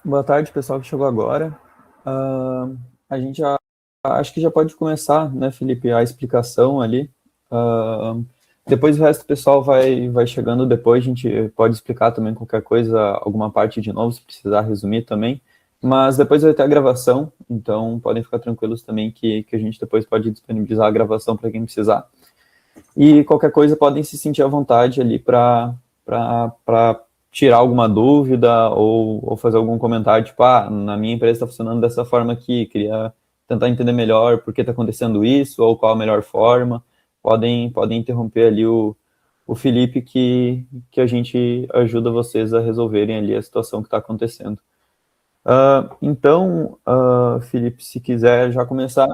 Boa tarde, pessoal que chegou agora. Ah, a gente já, acho que já pode começar, né, Felipe, a explicação ali. Ah, Depois o resto do pessoal vai chegando depois, a gente pode explicar também qualquer coisa, alguma parte de novo, se precisar resumir também. Mas depois vai ter a gravação, então podem ficar tranquilos também que a gente depois pode disponibilizar a gravação para quem precisar. E qualquer coisa podem se sentir à vontade ali para tirar alguma dúvida ou fazer algum comentário, tipo, na minha empresa está funcionando dessa forma aqui, queria tentar entender melhor por que está acontecendo isso, ou qual a melhor forma. Podem interromper ali o Felipe que a gente ajuda vocês a resolverem ali a situação que está acontecendo. Então, Felipe, se quiser já começar,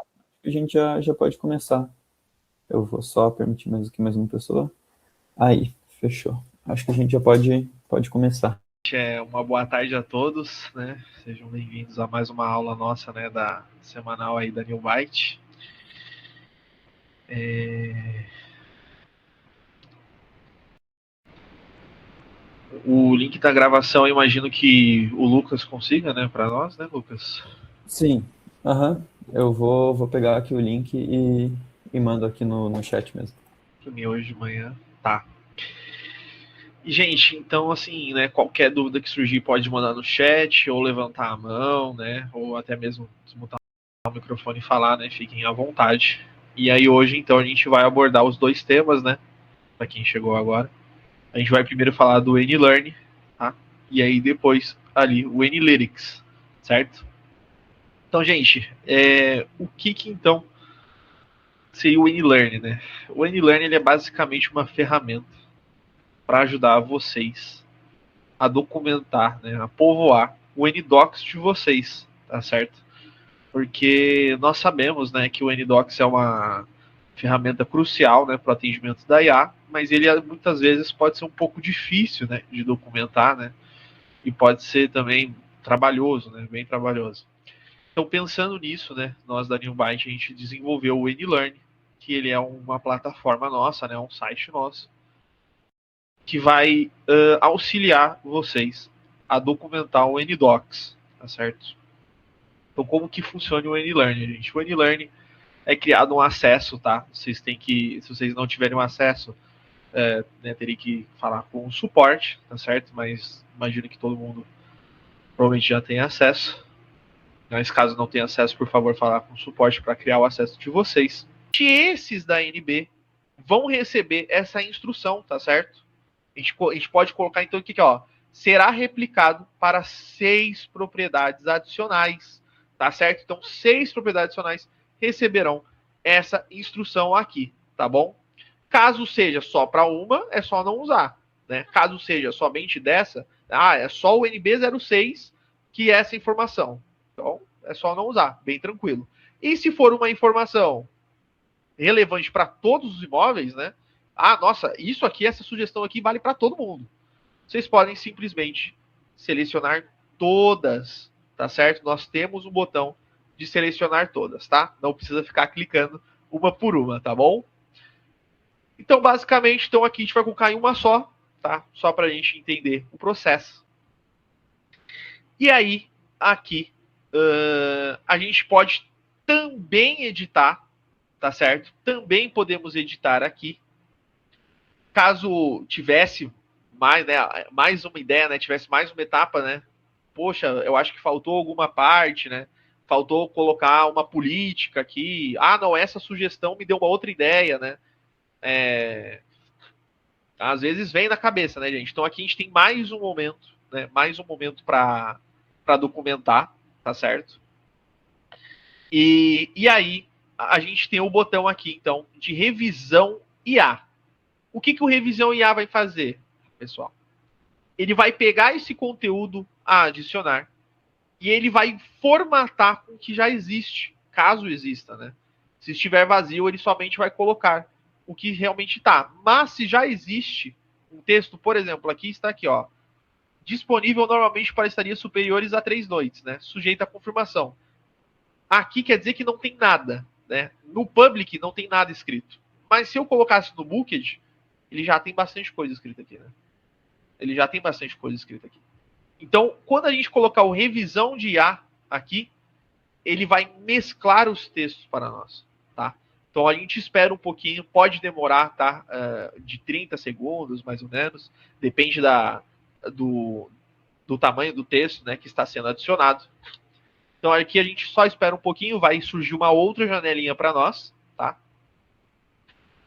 a gente já pode começar. Eu vou só permitir mais aqui mais uma pessoa. Aí, fechou. Acho que a gente já pode começar. Uma boa tarde a todos, né? Sejam bem-vindos a mais uma aula nossa, né, da semanal aí da New Byte. O link da gravação, eu imagino que o Lucas consiga, né, para nós, né, Lucas? Sim, eu vou pegar aqui o link e mando aqui no chat mesmo. Para mim hoje de manhã. Tá. E, gente, então, assim, né, qualquer dúvida que surgir pode mandar no chat, ou levantar a mão, né, ou até mesmo desmutar o microfone e falar, né, fiquem à vontade. E aí hoje, então, a gente vai abordar os dois temas, né, para quem chegou agora. A gente vai primeiro falar do N-Learn, tá? E aí depois ali o N-Lytics, certo? Então, gente, o que então seria o N-Learn, né? O N-Learn ele é basicamente uma ferramenta para ajudar vocês a documentar, né, a povoar o N-Docs de vocês, tá certo? Porque nós sabemos, né, que o N-Docs é uma ferramenta crucial, né, para o atendimento da IA, mas ele muitas vezes pode ser um pouco difícil, né, de documentar, né? E pode ser também trabalhoso, né? Bem trabalhoso. Então, pensando nisso, né, nós da Newbyte, a gente desenvolveu o N-Learn, que ele é uma plataforma nossa, né, um site nosso, que vai auxiliar vocês a documentar o N-Docs, tá certo? Então, como que funciona o N-Learn, gente? O N-Learn é criado um acesso, tá? Vocês têm que, se vocês não tiverem um acesso, né, teria que falar com o suporte, tá certo? Mas imagino que todo mundo provavelmente já tem acesso. Mas caso não tenha acesso, por favor, falar com o suporte para criar o acesso de vocês. E esses da NB vão receber essa instrução, tá certo? A gente pode colocar então aqui, ó, será replicado para 6 propriedades adicionais, tá certo? Então, 6 propriedades adicionais receberão essa instrução aqui, tá bom? Caso seja só para uma, é só não usar, né? Caso seja somente dessa, é só o NB06 que é essa informação. Então, é só não usar, bem tranquilo. E se for uma informação relevante para todos os imóveis, né? Nossa, isso aqui, essa sugestão aqui vale para todo mundo. Vocês podem simplesmente selecionar todas, tá certo? Nós temos um botão de selecionar todas, tá? Não precisa ficar clicando uma por uma, tá bom? Então, basicamente, então aqui a gente vai colocar em uma só, tá? Só para a gente entender o processo. E aí, aqui, a gente pode também editar, tá certo? Também podemos editar aqui. Caso tivesse mais, né, mais uma ideia, né, tivesse mais uma etapa, né? Poxa, eu acho que faltou alguma parte, né? Faltou colocar uma política aqui. Não, essa sugestão me deu uma outra ideia, né? Às vezes vem na cabeça, né, gente? Então aqui a gente tem mais um momento, né? Mais um momento para documentar, tá certo? E aí a gente tem o botão aqui, então, de revisão IA. O que o revisão IA vai fazer, pessoal? Ele vai pegar esse conteúdo a adicionar e ele vai formatar com o que já existe, caso exista, né? Se estiver vazio, ele somente vai colocar o que realmente está. Mas se já existe um texto, por exemplo, aqui está aqui, ó, disponível normalmente para estadias superiores a 3 noites, né? Sujeito à confirmação. Aqui quer dizer que não tem nada, né? No public não tem nada escrito. Mas se eu colocasse no booked, ele já tem bastante coisa escrita aqui, né? Ele já tem bastante coisa escrita aqui. Então, quando a gente colocar o revisão de IA aqui, ele vai mesclar os textos para nós, tá? Então a gente espera um pouquinho, pode demorar, tá? De 30 segundos, mais ou menos, depende do tamanho do texto, né, que está sendo adicionado. Então aqui a gente só espera um pouquinho, vai surgir uma outra janelinha para nós, tá?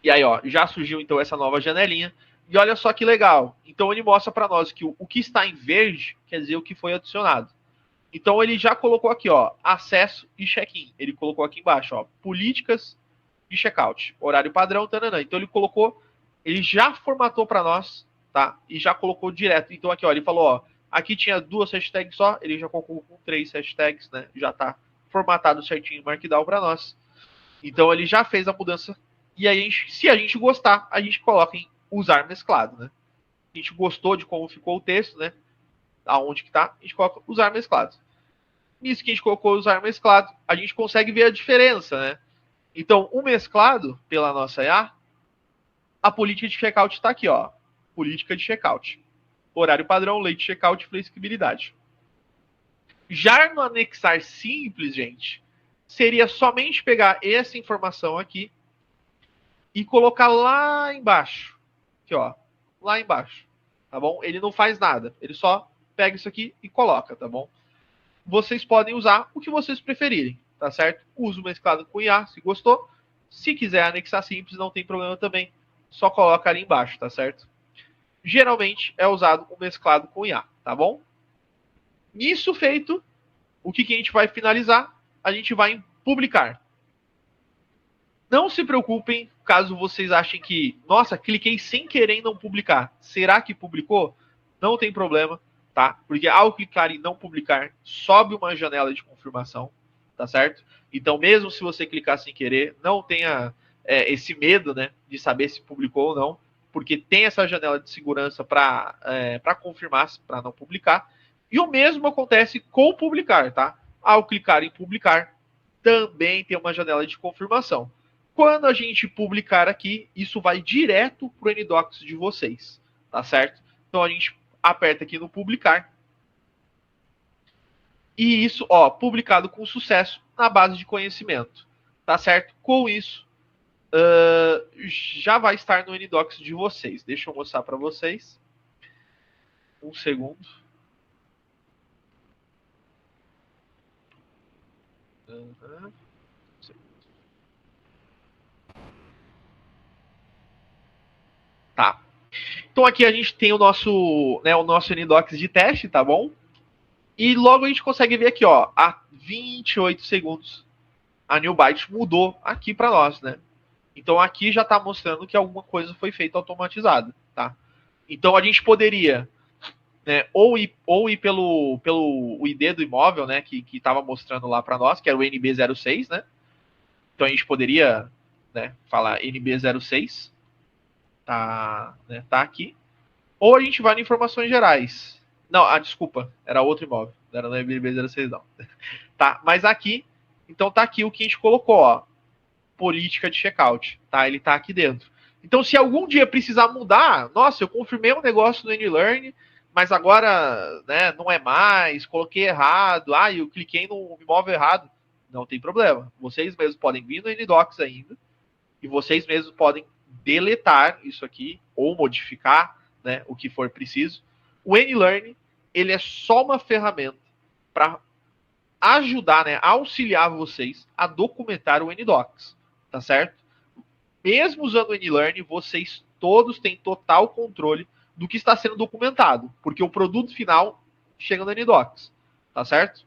E aí, ó, já surgiu então essa nova janelinha. E olha só que legal. Então ele mostra para nós que o que está em verde quer dizer o que foi adicionado. Então ele já colocou aqui, ó, acesso e check-in. Ele colocou aqui embaixo, ó, políticas de checkout, horário padrão, tananã. Então ele colocou, ele já formatou para nós, tá? E já colocou direto. Então aqui, ó, ele falou, ó, aqui tinha 2 hashtags só, ele já colocou com 3 hashtags, né? Já tá formatado certinho em Markdown para nós. Então ele já fez a mudança. E aí, se a gente gostar, a gente coloca em usar mesclado, né? A gente gostou de como ficou o texto, né? Aonde que tá, a gente coloca usar mesclado. Nisso que a gente colocou usar mesclado, a gente consegue ver a diferença, né? Então, o mesclado, pela nossa IA, a política de checkout está aqui, ó. Política de checkout. Horário padrão, lei de checkout e flexibilidade. Já no anexar simples, gente, seria somente pegar essa informação aqui e colocar lá embaixo. Aqui, ó. Lá embaixo. Tá bom? Ele não faz nada. Ele só pega isso aqui e coloca, tá bom? Vocês podem usar o que vocês preferirem, tá certo? Uso mesclado com IA, se gostou. Se quiser anexar simples, não tem problema também. Só coloca ali embaixo, tá certo? Geralmente é usado o mesclado com IA, tá bom? Isso feito, o que a gente vai finalizar? A gente vai em publicar. Não se preocupem caso vocês achem que, nossa, cliquei sem querer em não publicar. Será que publicou? Não tem problema, tá? Porque ao clicar em não publicar, sobe uma janela de confirmação, tá certo? Então, mesmo se você clicar sem querer, não tenha esse medo, né, de saber se publicou ou não, porque tem essa janela de segurança para confirmar, para não publicar. E o mesmo acontece com publicar, tá? Ao clicar em publicar, também tem uma janela de confirmação. Quando a gente publicar aqui, isso vai direto para o NDocs de vocês, tá certo? Então a gente aperta aqui no publicar. E isso, ó, publicado com sucesso na base de conhecimento, tá certo? Com isso, já vai estar no NDocs de vocês. Deixa eu mostrar para vocês. Um segundo. Tá. Então aqui a gente tem o nosso NDocs de teste, tá bom? E logo a gente consegue ver aqui, ó, a 28 segundos a New Byte mudou aqui para nós, né? Então aqui já está mostrando que alguma coisa foi feita automatizada, tá? Então a gente poderia, né, ou ir pelo ID do imóvel, né, que estava mostrando lá para nós, que era o NB06, né? Então a gente poderia, né, falar NB06, tá, né, tá aqui. Ou a gente vai em informações gerais. Não, desculpa, era outro imóvel, não era no NB06 não. Tá, mas aqui, então tá aqui o que a gente colocou, ó, política de checkout, tá? Ele tá aqui dentro. Então, se algum dia precisar mudar, nossa, eu confirmei um negócio no NLearn, mas agora, né, não é mais, coloquei errado, eu cliquei no imóvel errado, não tem problema. Vocês mesmos podem vir no NDocs ainda e vocês mesmos podem deletar isso aqui ou modificar, né, o que for preciso. O NLearn, ele é só uma ferramenta para ajudar, né, auxiliar vocês a documentar o NDocs, tá certo? Mesmo usando o NLearn, vocês todos têm total controle do que está sendo documentado, porque o produto final chega no NDocs, tá certo?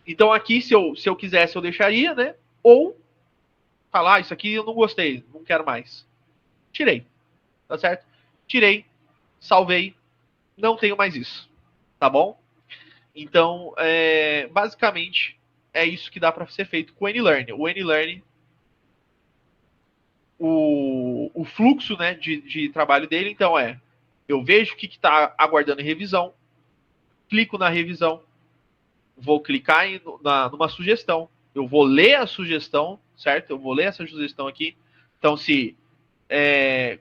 Então aqui, se eu quisesse, eu deixaria, né? Ou falar, isso aqui eu não gostei, não quero mais. Tirei, tá certo? Tirei, salvei, não tenho mais isso, tá bom? Então, basicamente, é isso que dá para ser feito com o NLearn. O NLearn, o fluxo, né, de trabalho dele, então eu vejo o que está aguardando em revisão, clico na revisão, vou clicar numa sugestão, eu vou ler a sugestão, certo? Eu vou ler essa sugestão aqui. Então, se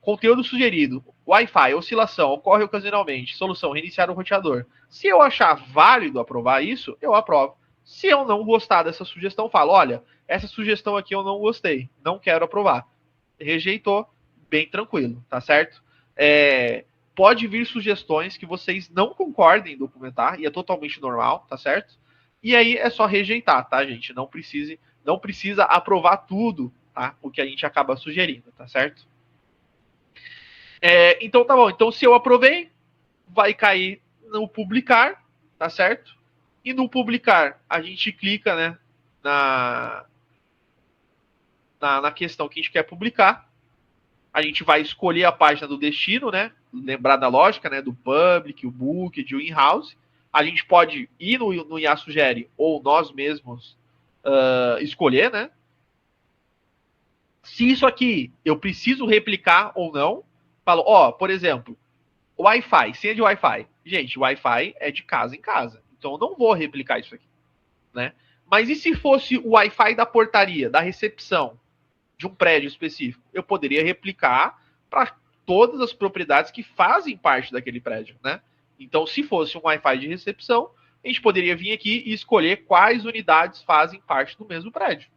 conteúdo sugerido, Wi-Fi, oscilação, ocorre ocasionalmente, solução, reiniciar o roteador. Se eu achar válido aprovar isso, eu aprovo. Se eu não gostar dessa sugestão, falo, olha, essa sugestão aqui eu não gostei, não quero aprovar. Rejeitou, bem tranquilo, tá certo? Pode vir sugestões que vocês não concordem em documentar, e é totalmente normal, tá certo? E aí é só rejeitar, tá, gente? Não precisa aprovar tudo, tá? O que a gente acaba sugerindo, tá certo? Então tá bom. Então se eu aprovei, vai cair no publicar, tá certo? E no publicar a gente clica, né, na questão que a gente quer publicar. A gente vai escolher a página do destino, né? Lembrar da lógica, né? Do public, o book, de in-house. A gente pode ir no IA Sugere ou nós mesmos escolher, né? Se isso aqui eu preciso replicar ou não, falo, por exemplo, Wi-Fi, senha de Wi-Fi. Gente, Wi-Fi é de casa em casa. Então eu não vou replicar isso aqui, né? Mas e se fosse o Wi-Fi da portaria, da recepção de um prédio específico? Eu poderia replicar para todas as propriedades que fazem parte daquele prédio, né? Então, se fosse um Wi-Fi de recepção, a gente poderia vir aqui e escolher quais unidades fazem parte do mesmo prédio,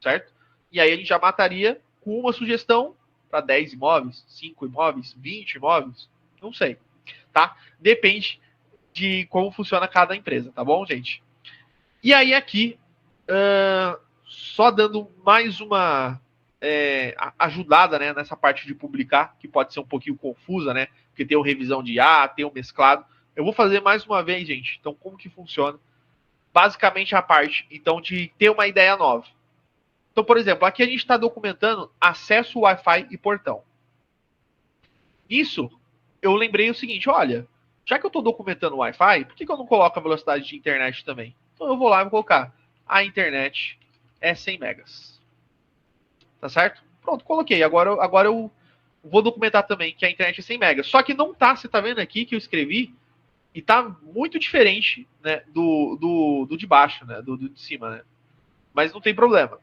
certo? E aí a gente já mataria com uma sugestão para 10 imóveis, 5 imóveis, 20 imóveis, não sei, tá? Depende de como funciona cada empresa, tá bom, gente? E aí aqui, só dando mais uma ajudada, né, nessa parte de publicar, que pode ser um pouquinho confusa, né? Porque tem o revisão de IA, tem o mesclado. Eu vou fazer mais uma vez, gente. Então, como que funciona? Basicamente a parte, então, de ter uma ideia nova. Então, por exemplo, aqui a gente está documentando acesso Wi-Fi e portão. Isso, eu lembrei o seguinte, olha, já que eu estou documentando o Wi-Fi, por que eu não coloco a velocidade de internet também? Então eu vou lá e vou colocar a internet é 100 megas. Tá certo? Pronto, coloquei. Agora eu vou documentar também que a internet é 100 megas. Só que não tá, você tá vendo aqui que eu escrevi e tá muito diferente, né, do de baixo, né, do de cima, né? Mas não tem problema.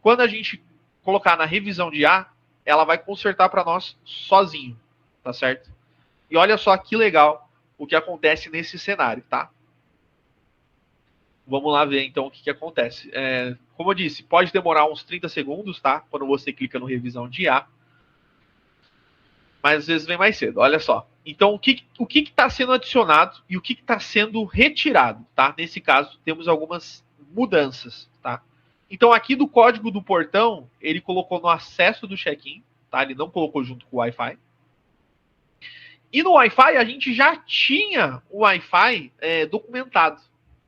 Quando a gente colocar na revisão de A, ela vai consertar para nós sozinho, tá certo? E olha só que legal o que acontece nesse cenário, tá? Vamos lá ver então o que acontece. Como eu disse, pode demorar uns 30 segundos, tá? Quando você clica no revisão de IA. Mas às vezes vem mais cedo, olha só. Então, o que está sendo adicionado e o que está sendo retirado, tá? Nesse caso, temos algumas mudanças, tá? Então, aqui do código do portão, ele colocou no acesso do check-in, tá? Ele não colocou junto com o Wi-Fi. E no Wi-Fi, a gente já tinha o Wi-Fi documentado,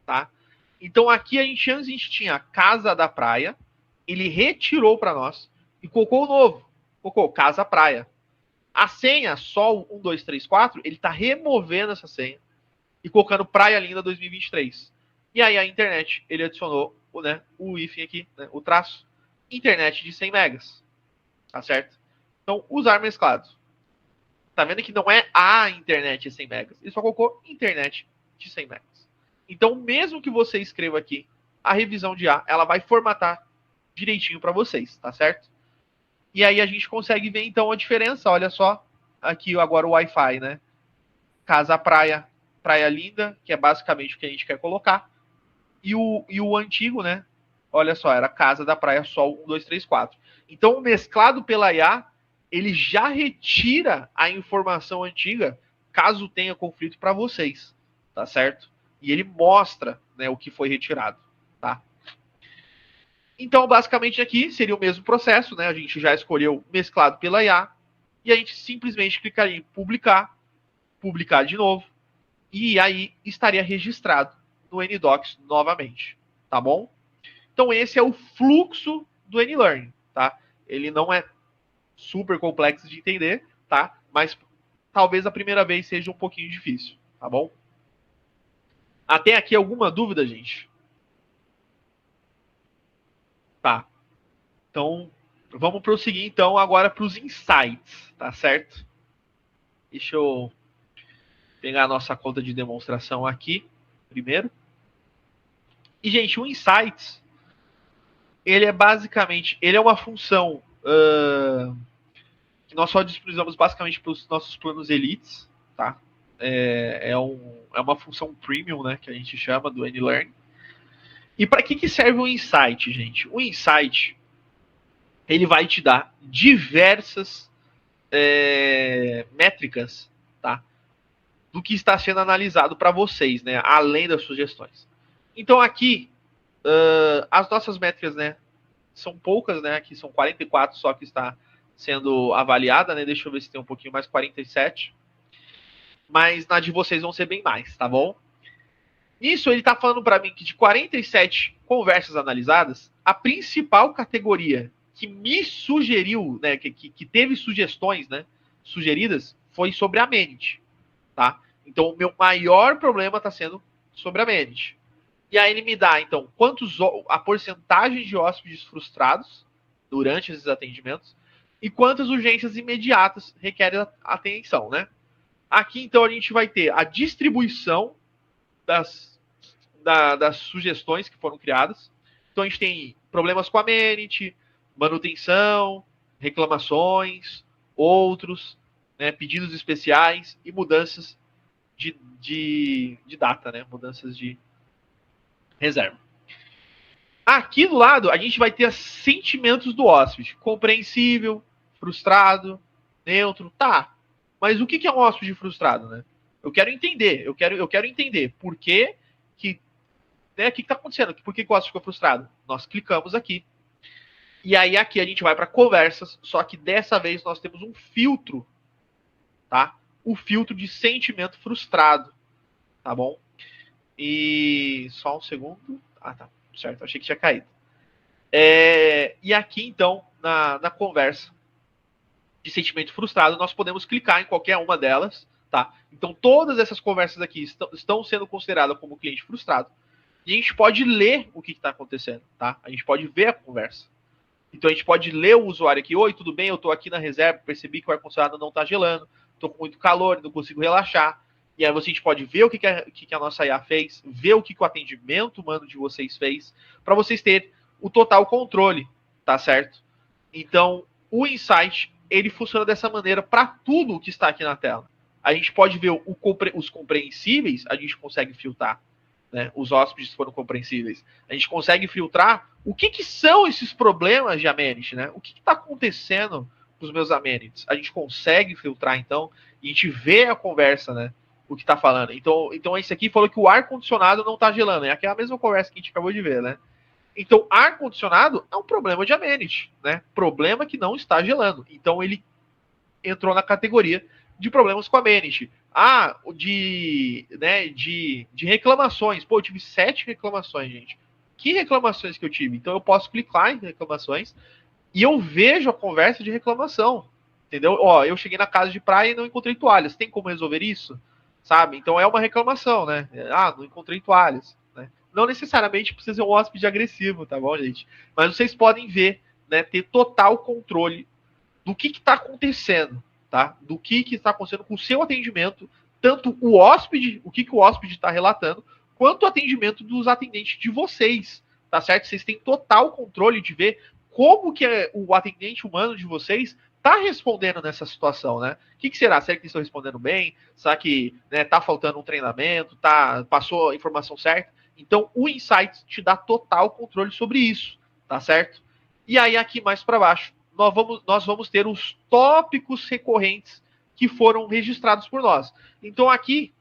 tá? Então, aqui antes a gente tinha Casa da Praia, ele retirou para nós e colocou o novo, colocou Casa Praia. A senha, Sol 1234, ele está removendo essa senha e colocando Praia Linda 2023. E aí a internet, ele adicionou o hífen aqui, né, o traço, internet de 100 megas. Tá certo? Então, usar mesclado. Tá vendo que não é a internet de 100 megas. Ele só colocou internet de 100 megas. Então, mesmo que você escreva aqui a revisão de A, ela vai formatar direitinho para vocês, tá certo? E aí a gente consegue ver, então, a diferença. Olha só, aqui agora o Wi-Fi, né? Casa Praia, Praia Linda, que é basicamente o que a gente quer colocar. E o antigo, né? Olha só, era Casa da Praia Sol 1234. Então, o mesclado pela IA, ele já retira a informação antiga, caso tenha conflito para vocês, tá certo? E ele mostra, né, o que foi retirado, tá? Então, basicamente aqui seria o mesmo processo, né? A gente já escolheu mesclado pela IA e a gente simplesmente clicaria em publicar, publicar de novo, e aí estaria registrado no NDocs novamente, tá bom? Então esse é o fluxo do N-Learning, tá? Ele não é super complexo de entender, tá? Mas talvez a primeira vez seja um pouquinho difícil, tá bom? Até aqui alguma dúvida, gente? Tá. Então, vamos prosseguir então agora para os insights, tá certo? Deixa eu pegar a nossa conta de demonstração aqui primeiro. E, gente, o insights, ele é basicamente, ele é uma função que nós só disponibilizamos basicamente para os nossos planos elites, tá? É uma função premium, né, que a gente chama do AnyLearn. E para que serve o Insight, gente? O Insight, ele vai te dar diversas métricas, tá? Do que está sendo analisado para vocês, né? Além das sugestões. Então aqui, as nossas métricas, né? São poucas, né? Aqui são 44 só que está sendo avaliada, né? Deixa eu ver se tem um pouquinho mais, 47. Mas na de vocês vão ser bem mais, tá bom? Isso ele está falando para mim que de 47 conversas analisadas, a principal categoria que me sugeriu, né, que teve sugestões, né, sugeridas, foi sobre a Amenity, tá? Então, o meu maior problema está sendo sobre a Amenity. E aí ele me dá, então, a porcentagem de hóspedes frustrados durante esses atendimentos e quantas urgências imediatas requerem atenção, né? Aqui, então, a gente vai ter a distribuição das sugestões que foram criadas. Então, a gente tem problemas com a Amenity, manutenção, reclamações, outros, né, pedidos especiais e mudanças de data, né, mudanças de reserva. Aqui do lado, a gente vai ter sentimentos do hóspede. Compreensível, frustrado, neutro. Tá, mas o que é um hóspede frustrado, né? Eu quero entender. Eu quero entender por que né, o que está acontecendo. Por que o hóspede ficou frustrado? Nós clicamos aqui. E aí aqui a gente vai para conversas, só que dessa vez nós temos um filtro, tá? O filtro de sentimento frustrado, tá bom? E só um segundo. Ah, tá. Certo, achei que tinha caído. E aqui, então, na conversa de sentimento frustrado, nós podemos clicar em qualquer uma delas, tá? Então, todas essas conversas aqui estão sendo consideradas como cliente frustrado. E a gente pode ler o que está acontecendo, tá? A gente pode ver a conversa. Então, a gente pode ler o usuário aqui. Oi, tudo bem? Eu estou aqui na reserva, percebi que o ar-condicionado não está gelando, estou com muito calor, não consigo relaxar. E aí a gente pode ver o que a nossa IA fez, ver o que o atendimento humano de vocês fez, para vocês terem o total controle, tá certo? Então, o Insight, ele funciona dessa maneira para tudo o que está aqui na tela. A gente pode ver os compreensíveis, a gente consegue filtrar, né? Os hóspedes foram compreensíveis. A gente consegue filtrar o que são esses problemas de Amenity, né? O que está acontecendo com os meus Amenities. A gente consegue filtrar, então, e a gente vê a conversa, né? O que está falando. Então esse aqui falou que o ar-condicionado não está gelando. É aquela mesma conversa que a gente acabou de ver, né? Então, ar-condicionado é um problema de Amenity, né? Problema que não está gelando. Então, ele entrou na categoria de problemas com Amenity. De reclamações. Pô, eu tive 7 reclamações, gente. Que reclamações que eu tive? Então, eu posso clicar em reclamações e eu vejo a conversa de reclamação. Entendeu? Ó, eu cheguei na casa de praia e não encontrei toalhas. Tem como resolver isso? Sabe? Então, é uma reclamação, né? Não encontrei toalhas. Não necessariamente precisa ser um hóspede agressivo, tá bom, gente? Mas vocês podem ver, né, ter total controle do que está acontecendo, tá? Do que está acontecendo com o seu atendimento, tanto o hóspede, o que o hóspede está relatando, quanto o atendimento dos atendentes de vocês, tá certo? Vocês têm total controle de ver como que o atendente humano de vocês está respondendo nessa situação, né? O que será? Será que eles estão respondendo bem? Será que tá faltando um treinamento? Passou a informação certa? Então, o Insights te dá total controle sobre isso, tá certo? E aí, aqui mais para baixo, nós vamos ter os tópicos recorrentes que foram registrados por nós. Então, aqui,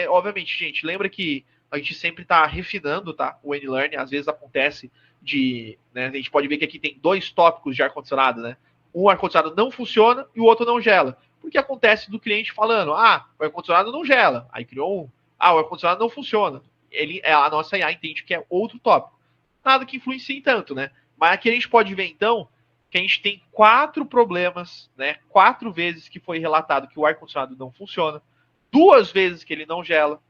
obviamente, gente, lembra que a gente sempre está refinando, tá? O AnyLearn, às vezes acontece né, a gente pode ver que aqui tem 2 tópicos de ar-condicionado, né? Um ar-condicionado não funciona e o outro não gela. Porque acontece do cliente falando, o ar-condicionado não gela. Aí criou um. O ar-condicionado não funciona. A nossa IA entende que é outro tópico. Nada que influencie tanto, né? Mas aqui a gente pode ver, então, que a gente tem 4 problemas, né? 4 vezes que foi relatado que o ar-condicionado não funciona, 2 vezes que ele não gela,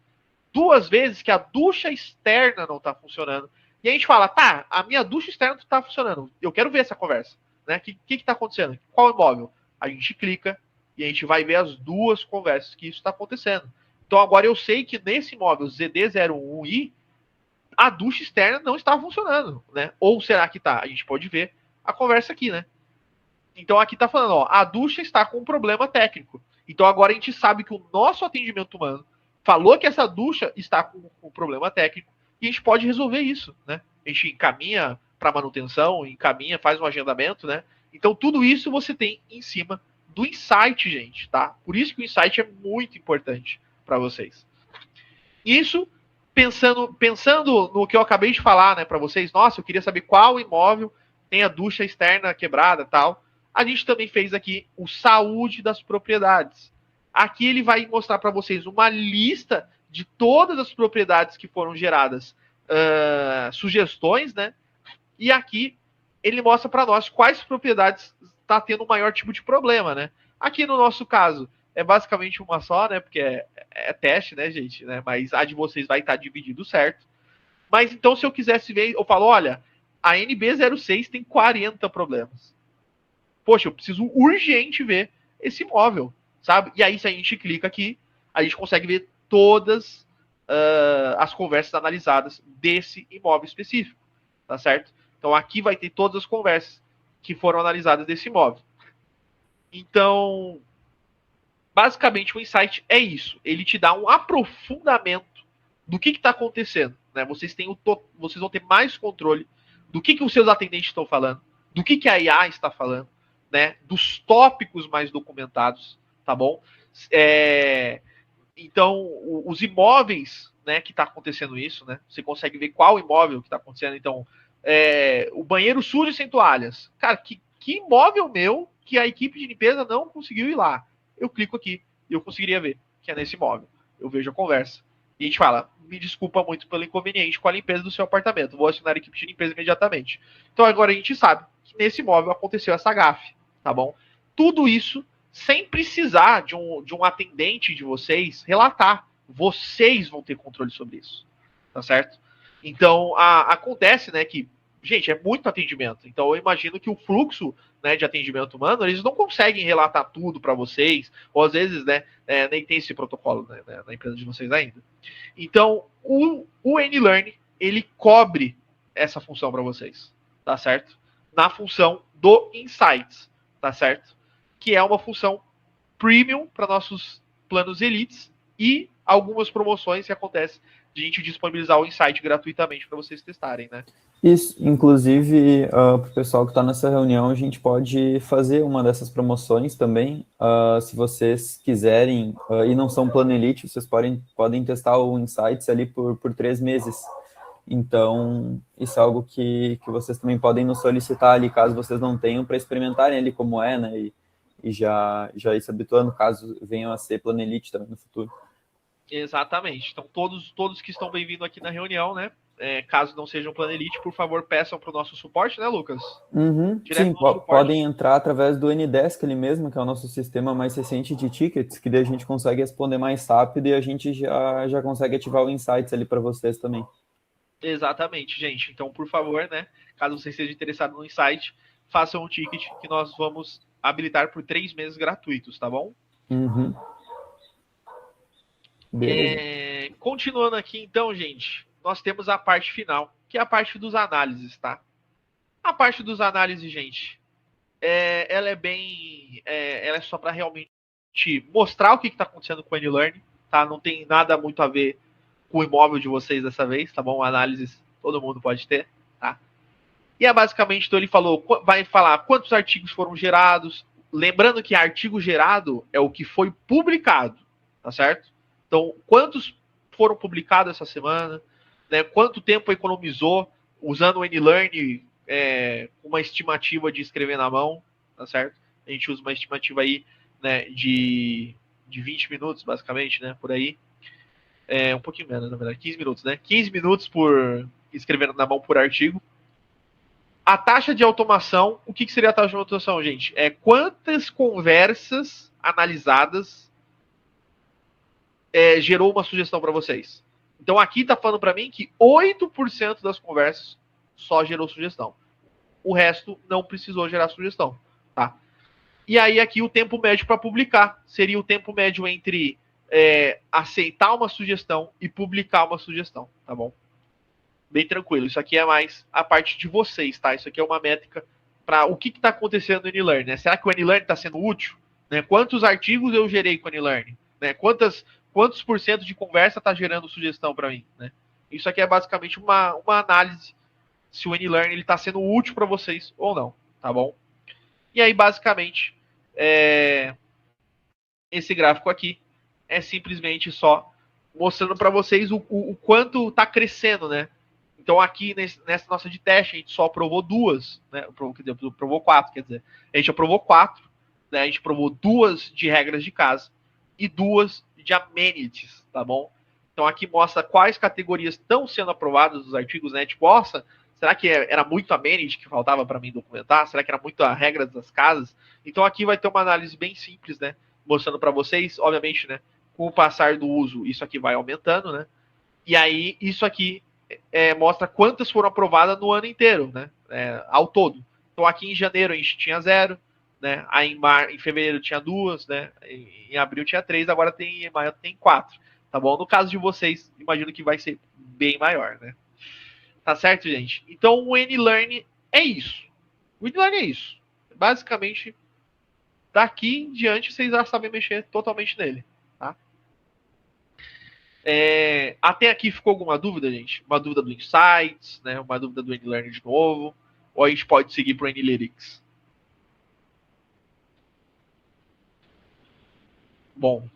2 vezes que a ducha externa não está funcionando. E a gente fala, a minha ducha externa está funcionando. Eu quero ver essa conversa. Né? O que está acontecendo? Qual imóvel? A gente clica e a gente vai ver as 2 conversas que isso está acontecendo. Então agora eu sei que nesse imóvel ZD01i, a ducha externa não está funcionando, né? Ou será que tá? A gente pode ver a conversa aqui, né? Então aqui está falando, ó, a ducha está com um problema técnico. Então agora a gente sabe que o nosso atendimento humano falou que essa ducha está com um problema técnico e a gente pode resolver isso, né? A gente encaminha para manutenção, encaminha, faz um agendamento, né? Então tudo isso você tem em cima do insight, gente, tá? Por isso que o insight é muito importante para vocês. Isso pensando no que eu acabei de falar, né, para vocês. Nossa, eu queria saber qual imóvel tem a ducha externa quebrada, tal. A gente também fez aqui o saúde das propriedades. Aqui ele vai mostrar para vocês uma lista de todas as propriedades que foram geradas, sugestões, né? E aqui ele mostra para nós quais propriedades está tendo o maior tipo de problema, né? Aqui no nosso caso é basicamente uma só, né? Porque é teste, né, gente? Né? Mas a de vocês vai estar dividido certo. Mas então, se eu quisesse ver, eu falo, olha, a NB06 tem 40 problemas. Poxa, eu preciso urgente ver esse imóvel, sabe? E aí, se a gente clica aqui, a gente consegue ver todas as conversas analisadas desse imóvel específico, tá certo? Então, aqui vai ter todas as conversas que foram analisadas desse imóvel. Então, basicamente, o insight é isso. Ele te dá um aprofundamento do que está acontecendo. Né? Vocês vão ter mais controle do que os seus atendentes estão falando, do que a IA está falando, né? Dos tópicos mais documentados, tá bom? Então, os imóveis, né, que está acontecendo isso, né? Você consegue ver qual imóvel que está acontecendo. Então, o banheiro sujo sem toalhas. Cara, que imóvel meu que a equipe de limpeza não conseguiu ir lá? Eu clico aqui e eu conseguiria ver que é nesse imóvel. Eu vejo a conversa. E a gente fala, me desculpa muito pelo inconveniente com a limpeza do seu apartamento. Vou acionar a equipe de limpeza imediatamente. Então agora a gente sabe que nesse imóvel aconteceu essa gafe, tá bom? Tudo isso sem precisar de um atendente de vocês relatar. Vocês vão ter controle sobre isso, tá certo? Então, acontece, né, que, gente, é muito atendimento. Então, eu imagino que o fluxo, né, de atendimento humano, eles não conseguem relatar tudo para vocês, ou às vezes, né, nem tem esse protocolo, né, na empresa de vocês ainda. Então, o N-Learn, ele cobre essa função para vocês, tá certo? Na função do Insights, tá certo? Que é uma função premium para nossos planos elites e algumas promoções que acontecem de a gente disponibilizar o Insight gratuitamente para vocês testarem, né? Isso, inclusive, para o pessoal que está nessa reunião, a gente pode fazer uma dessas promoções também. Se vocês quiserem, e não são plano elite, vocês podem testar o Insights ali por 3 meses. Então, isso é algo que vocês também podem nos solicitar ali, caso vocês não tenham, para experimentarem ali como é, né? E já ir se habituando, caso venham a ser plano elite também no futuro. Exatamente. Então, todos que estão bem-vindos aqui na reunião, né? Caso não sejam plano elite, por favor, peçam para o nosso suporte, né, Lucas? Uhum, sim, podem entrar através do Ndesk ali mesmo, que é o nosso sistema mais recente de tickets, que daí a gente consegue responder mais rápido e a gente já consegue ativar o Insights ali para vocês também. Exatamente, gente. Então, por favor, né, caso você esteja interessado no Insight, façam um ticket que nós vamos habilitar por 3 meses gratuitos, tá bom? Uhum. Continuando aqui, então, gente, nós temos a parte final, que é a parte dos análises, tá? A parte dos análises, gente, ela é bem... ela é só para realmente mostrar o que está acontecendo com o N-Learn, tá? Não tem nada muito a ver com o imóvel de vocês dessa vez, tá bom? Análises todo mundo pode ter, tá? E é basicamente, então ele vai falar quantos artigos foram gerados, lembrando que artigo gerado é o que foi publicado, tá certo? Então, quantos foram publicados essa semana, né? Quanto tempo economizou usando o N-Learn, uma estimativa de escrever na mão, tá certo? A gente usa uma estimativa aí, né, de 20 minutos, basicamente, né, por aí. Um pouquinho menos, na verdade, 15 minutos, né? 15 minutos por escrevendo na mão por artigo. A taxa de automação, o que seria a taxa de automação, gente? É quantas conversas analisadas gerou uma sugestão para vocês. Então aqui está falando para mim que 8% das conversas só gerou sugestão. O resto não precisou gerar sugestão, tá? E aí aqui o tempo médio para publicar seria o tempo médio entre aceitar uma sugestão e publicar uma sugestão, tá bom? Bem tranquilo. Isso aqui é mais a parte de vocês, tá? Isso aqui é uma métrica para o que está acontecendo no AnyLearn, né? Será que o AnyLearn está sendo útil? Né? Quantos artigos eu gerei com o AnyLearn? Né? Quantos por cento de conversa está gerando sugestão para mim? Né? Isso aqui é basicamente uma análise se o AnyLearn está sendo útil para vocês ou não, tá bom? E aí, basicamente, esse gráfico aqui é simplesmente só mostrando para vocês o quanto está crescendo, né? Então aqui nessa nossa de teste a gente só aprovou 2, né? Aprovou 4, quer dizer, a gente aprovou 4, né? A gente aprovou 2 de regras de casa e 2 de amenities, tá bom? Então aqui mostra quais categorias estão sendo aprovadas dos artigos, né? Tipo, nossa, será que era muito amenity que faltava para mim documentar? Será que era muito a regra das casas? Então aqui vai ter uma análise bem simples, né? Mostrando para vocês, obviamente, né? Com o passar do uso, isso aqui vai aumentando, né? E aí isso aqui mostra quantas foram aprovadas no ano inteiro, né? Ao todo. Então aqui em janeiro a gente tinha 0, né? Aí em fevereiro tinha 2, né? Em abril tinha 3, agora em maio tem 4. Tá bom? No caso de vocês, imagino que vai ser bem maior, né? Tá certo, gente? Então o AnyLearn é isso. O AnyLearn é isso. Basicamente, daqui em diante vocês já sabem mexer totalmente nele. Tá? Até aqui ficou alguma dúvida, gente? Uma dúvida do Insights, né? Uma dúvida do AnyLearn de novo? Ou a gente pode seguir para o Anylytics? Bom,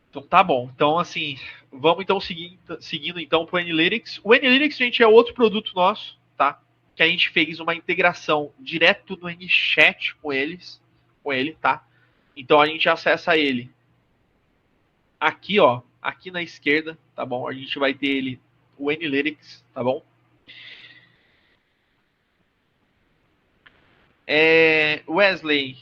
então tá bom. Então, assim, vamos então seguindo então para o Anylytics. O Anylytics, gente, é outro produto nosso, tá? Que a gente fez uma integração direto no AnyChat com ele, tá? Então a gente acessa ele aqui, ó, aqui na esquerda, tá bom? A gente vai ter ele, o Anylytics, tá bom? Wesley,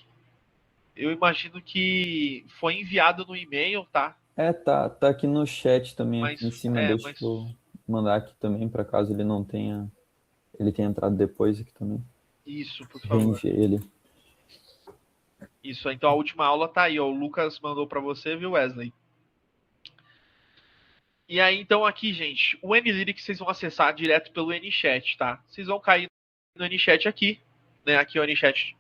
eu imagino que foi enviado no e-mail, tá? Tá aqui no chat também, Mas, aqui em cima, deixa eu mandar aqui também, para caso ele não tenha, ele tenha entrado depois aqui também. Isso, por favor. Reenviei ele. Isso, então a última aula tá aí, ó, o Lucas mandou para você, viu, Wesley? E aí, então, aqui, gente, o Anylytics vocês vão acessar direto pelo AnyChat, tá? Vocês vão cair no AnyChat aqui, né? Aqui é o AnyChat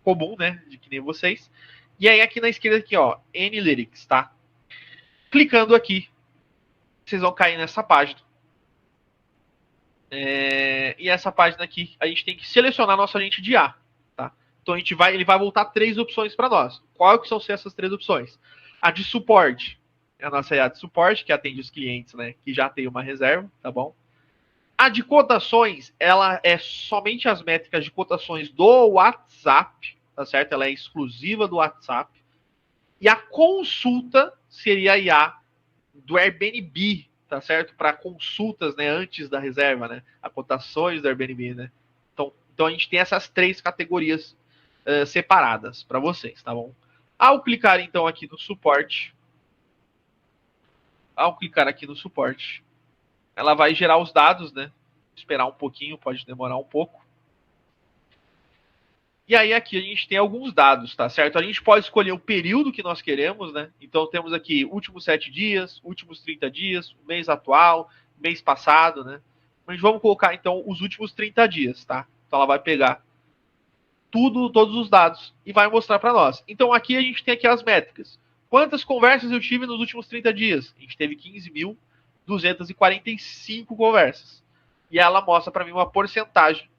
comum, né? De que nem vocês. E aí, aqui na esquerda, aqui, ó, Anylytics, tá? Clicando aqui, vocês vão cair nessa página. E essa página aqui, a gente tem que selecionar nosso agente de IA, tá? Então, ele vai voltar 3 opções para nós. Qual que são essas 3 opções? A de suporte. É a nossa IA de suporte, que atende os clientes, né? Que já tem uma reserva, tá bom? A de cotações, ela é somente as métricas de cotações do WhatsApp, tá certo? Ela é exclusiva do WhatsApp. E a consulta seria a IA do Airbnb, tá certo? Para consultas, né, antes da reserva, né? A cotações do Airbnb, né? Então a gente tem essas 3 categorias separadas para vocês, tá bom? Ao clicar então aqui no suporte, ela vai gerar os dados, né? Esperar um pouquinho, pode demorar um pouco. E aí aqui a gente tem alguns dados, tá certo? A gente pode escolher o período que nós queremos, né? Então temos aqui últimos 7 dias, últimos 30 dias, mês atual, mês passado, né? Mas vamos colocar então os últimos 30 dias, tá? Então ela vai pegar todos os dados e vai mostrar para nós. Então aqui a gente tem aqui as métricas. Quantas conversas eu tive nos últimos 30 dias? A gente teve 15.245 conversas. E ela mostra para mim uma porcentagem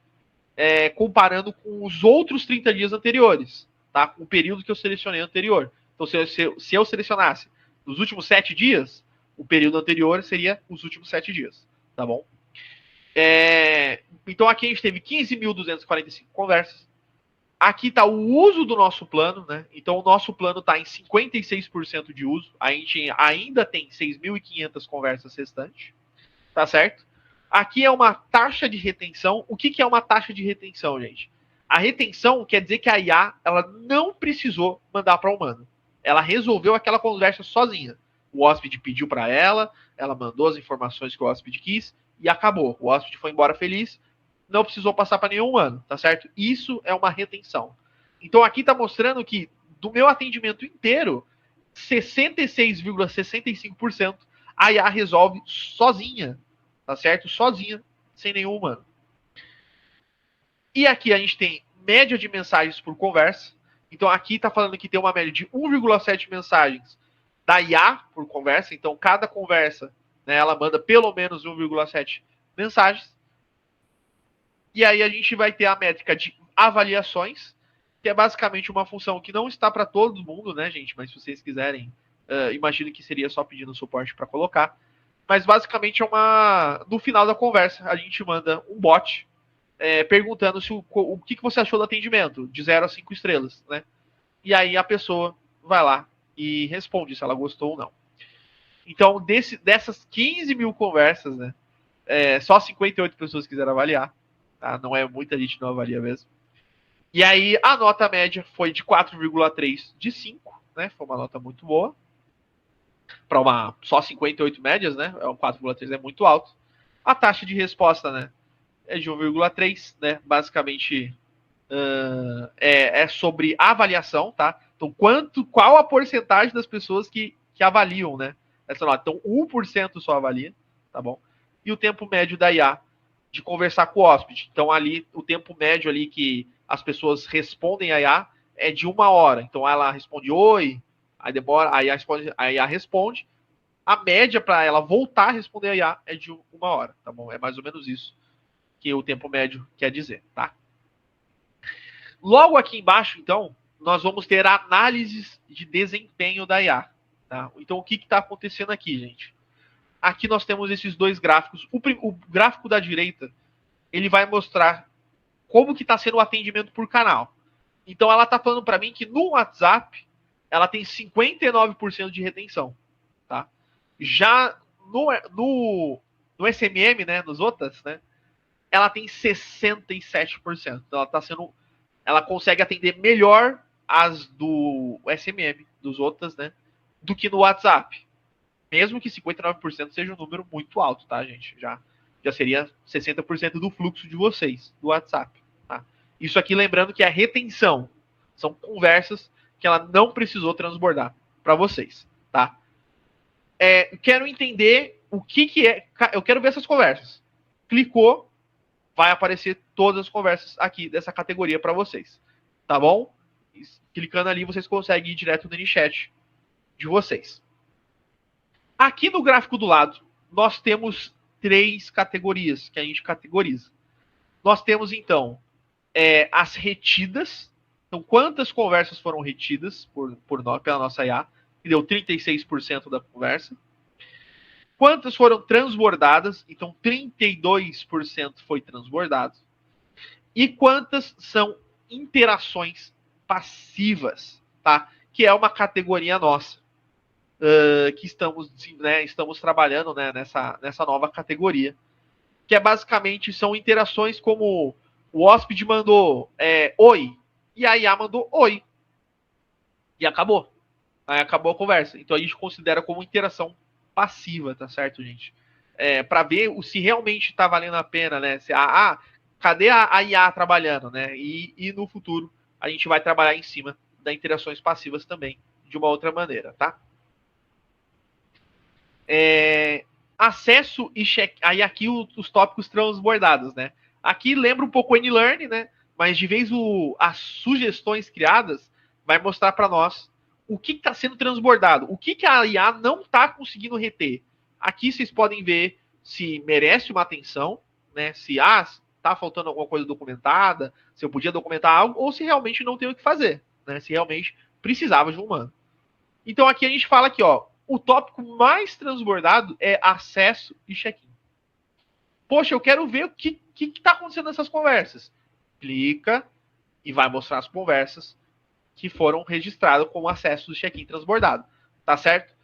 comparando com os outros 30 dias anteriores, tá? Com o período que eu selecionei anterior. Então, se eu selecionasse nos últimos 7 dias, o período anterior seria os últimos 7 dias, tá bom? Então, aqui a gente teve 15.245 conversas. Aqui está o uso do nosso plano, né? Então, o nosso plano está em 56% de uso. A gente ainda tem 6.500 conversas restantes, tá certo? Aqui é uma taxa de retenção. O que é uma taxa de retenção, gente? A retenção quer dizer que a IA ela não precisou mandar para o humano. Ela resolveu aquela conversa sozinha. O hóspede pediu para ela mandou as informações que o hóspede quis e acabou. O hóspede foi embora feliz, não precisou passar para nenhum humano, tá certo? Isso é uma retenção. Então aqui está mostrando que do meu atendimento inteiro, 66,65% a IA resolve sozinha. Tá certo? Sozinha, sem nenhum humano. E aqui a gente tem média de mensagens por conversa. Então aqui está falando que tem uma média de 1,7 mensagens da IA por conversa. Então cada conversa, né, ela manda pelo menos 1,7 mensagens. E aí a gente vai ter a métrica de avaliações, que é basicamente uma função que não está para todo mundo, né, gente? Mas se vocês quiserem, imagino que seria só pedindo suporte para colocar. Mas basicamente é uma... No final da conversa, a gente manda um bot perguntando se o que você achou do atendimento, de 0 a 5 estrelas, né? E aí a pessoa vai lá e responde se ela gostou ou não. Então, dessas 15 mil conversas, né, só 58 pessoas quiseram avaliar. Tá? Não é muita gente não avalia mesmo. E aí a nota média foi de 4,3 de 5, né? Foi uma nota muito boa. Para só 58 médias, né? 4,3 é muito alto. A taxa de resposta, né, é de 1,3, né? Basicamente é sobre avaliação, tá? Então, qual a porcentagem das pessoas que avaliam, né? Essa nota. Então, 1% só avalia, tá bom? E o tempo médio da IA de conversar com o hóspede. Então, ali, o tempo médio ali que as pessoas respondem a IA é de 1 hora. Então, ela responde oi, aí demora, a IA responde. A média para ela voltar a responder a IA é de 1 hora, tá bom? É mais ou menos isso que o tempo médio quer dizer, tá? Logo aqui embaixo, então, nós vamos ter análises de desempenho da IA. Tá? Então, o que está acontecendo aqui, gente? Aqui nós temos esses dois gráficos. O gráfico da direita, ele vai mostrar como que está sendo o atendimento por canal. Então, ela está falando para mim que no WhatsApp, ela tem 59% de retenção. Tá? Já no SMM, né, nos outros, né, ela tem 67%. Então, ela consegue atender melhor as do SMM, dos outros, né, do que no WhatsApp. Mesmo que 59% seja um número muito alto, tá, gente? Já seria 60% do fluxo de vocês, do WhatsApp. Tá? Isso aqui lembrando que é a retenção. São conversas que ela não precisou transbordar para vocês, tá? Quero entender o que é... Eu quero ver essas conversas. Clicou, vai aparecer todas as conversas aqui dessa categoria para vocês. Tá bom? Clicando ali, vocês conseguem ir direto no chat de vocês. Aqui no gráfico do lado, nós temos 3 categorias que a gente categoriza. Nós temos, então, as retidas. Então, quantas conversas foram retidas pela nossa IA, que deu 36% da conversa. Quantas foram transbordadas? Então, 32% foi transbordado. E quantas são interações passivas, tá? Que é uma categoria nossa. Que estamos trabalhando, né, nessa nova categoria. Que basicamente são interações como o hóspede mandou oi, e a IA mandou oi. E acabou. Aí acabou a conversa. Então a gente considera como interação passiva, tá certo, gente? Para ver se realmente está valendo a pena, né? Cadê a IA trabalhando, né? E no futuro a gente vai trabalhar em cima das interações passivas também, de uma outra maneira, tá? Acesso e check. Aí aqui os tópicos transbordados, né? Aqui lembra um pouco o N-Learn, né? Mas de vez as sugestões criadas vai mostrar para nós o que está sendo transbordado, o que a IA não está conseguindo reter. Aqui vocês podem ver se merece uma atenção, né? Se está faltando alguma coisa documentada, se eu podia documentar algo, ou se realmente não tem o que fazer, né? Se realmente precisava de um humano. Então aqui a gente fala aqui, ó, o tópico mais transbordado é acesso e check-in. Poxa, eu quero ver o que está acontecendo nessas conversas. Clica e vai mostrar as conversas que foram registradas como acesso do check-in transbordado. Tá certo?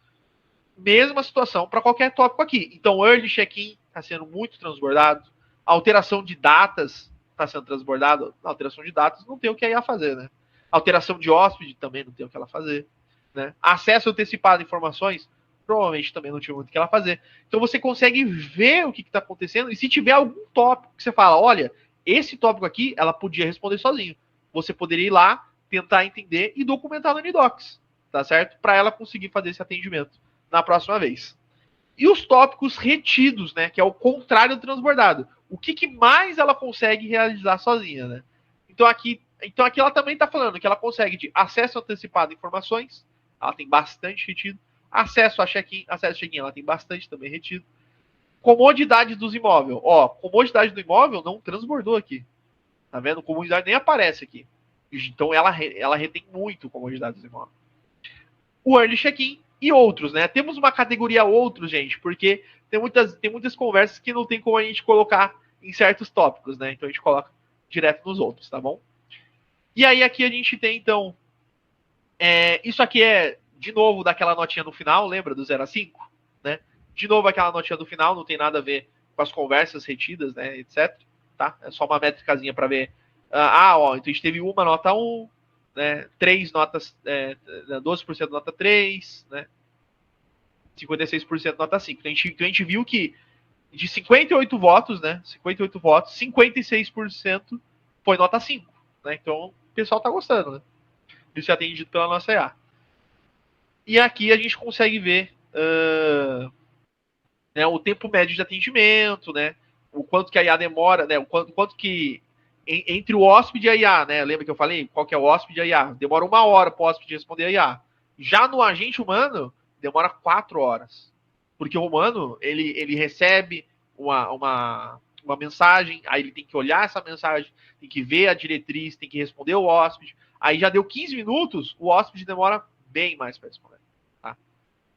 Mesma situação para qualquer tópico aqui. Então, early check-in está sendo muito transbordado. Alteração de datas está sendo transbordado. Alteração de datas não tem o que a IA fazer, né? Alteração de hóspede também não tem o que ela fazer. Né? Acesso antecipado a informações, provavelmente também não tinha muito o que ela fazer. Então você consegue ver o que está acontecendo, e se tiver algum tópico que você fala, olha, esse tópico aqui, ela podia responder sozinho. Você poderia ir lá, tentar entender e documentar no Nidocs, tá certo? Para ela conseguir fazer esse atendimento na próxima vez. E os tópicos retidos, né? Que é o contrário do transbordado. O que mais ela consegue realizar sozinha, né? Então aqui Então aqui ela também está falando que ela consegue de acesso antecipado a informações, ela tem bastante retido. Acesso a check-in, ela tem bastante também retido. Comodidade dos imóveis. Ó, comodidade do imóvel não transbordou aqui. Tá vendo? Comodidade nem aparece aqui. Então ela retém muito comodidade dos imóveis. O early check-in e outros, né? Temos uma categoria outros, gente, porque tem muitas conversas que não tem como a gente colocar em certos tópicos, né? Então a gente coloca direto nos outros, tá bom? E aí aqui a gente tem, então, isso aqui é, de novo, daquela notinha no final, lembra? Do 0 a 5, né? De novo aquela notinha do final, não tem nada a ver com as conversas retidas, né, etc. Tá? É só uma métricazinha para ver. Ó, então a gente teve uma nota 1, né, 3 notas, 12% nota 3, né, 56% nota 5. Então a gente viu que de 58 votos, né, 58 votos, 56% foi nota 5. Né? Então o pessoal tá gostando, né? Isso é atendido pela nossa IA. E aqui a gente consegue ver né, o tempo médio de atendimento, né? O quanto que a IA demora, né? O quanto que entre o hóspede e a IA, né? Lembra que eu falei qual que é o hóspede e a IA? Demora 1 hora para o hóspede responder a IA. Já no agente humano, demora 4 horas. Porque o humano, ele recebe uma mensagem, aí ele tem que olhar essa mensagem, tem que ver a diretriz, tem que responder o hóspede. Aí já deu 15 minutos, o hóspede demora bem mais para responder. Tá?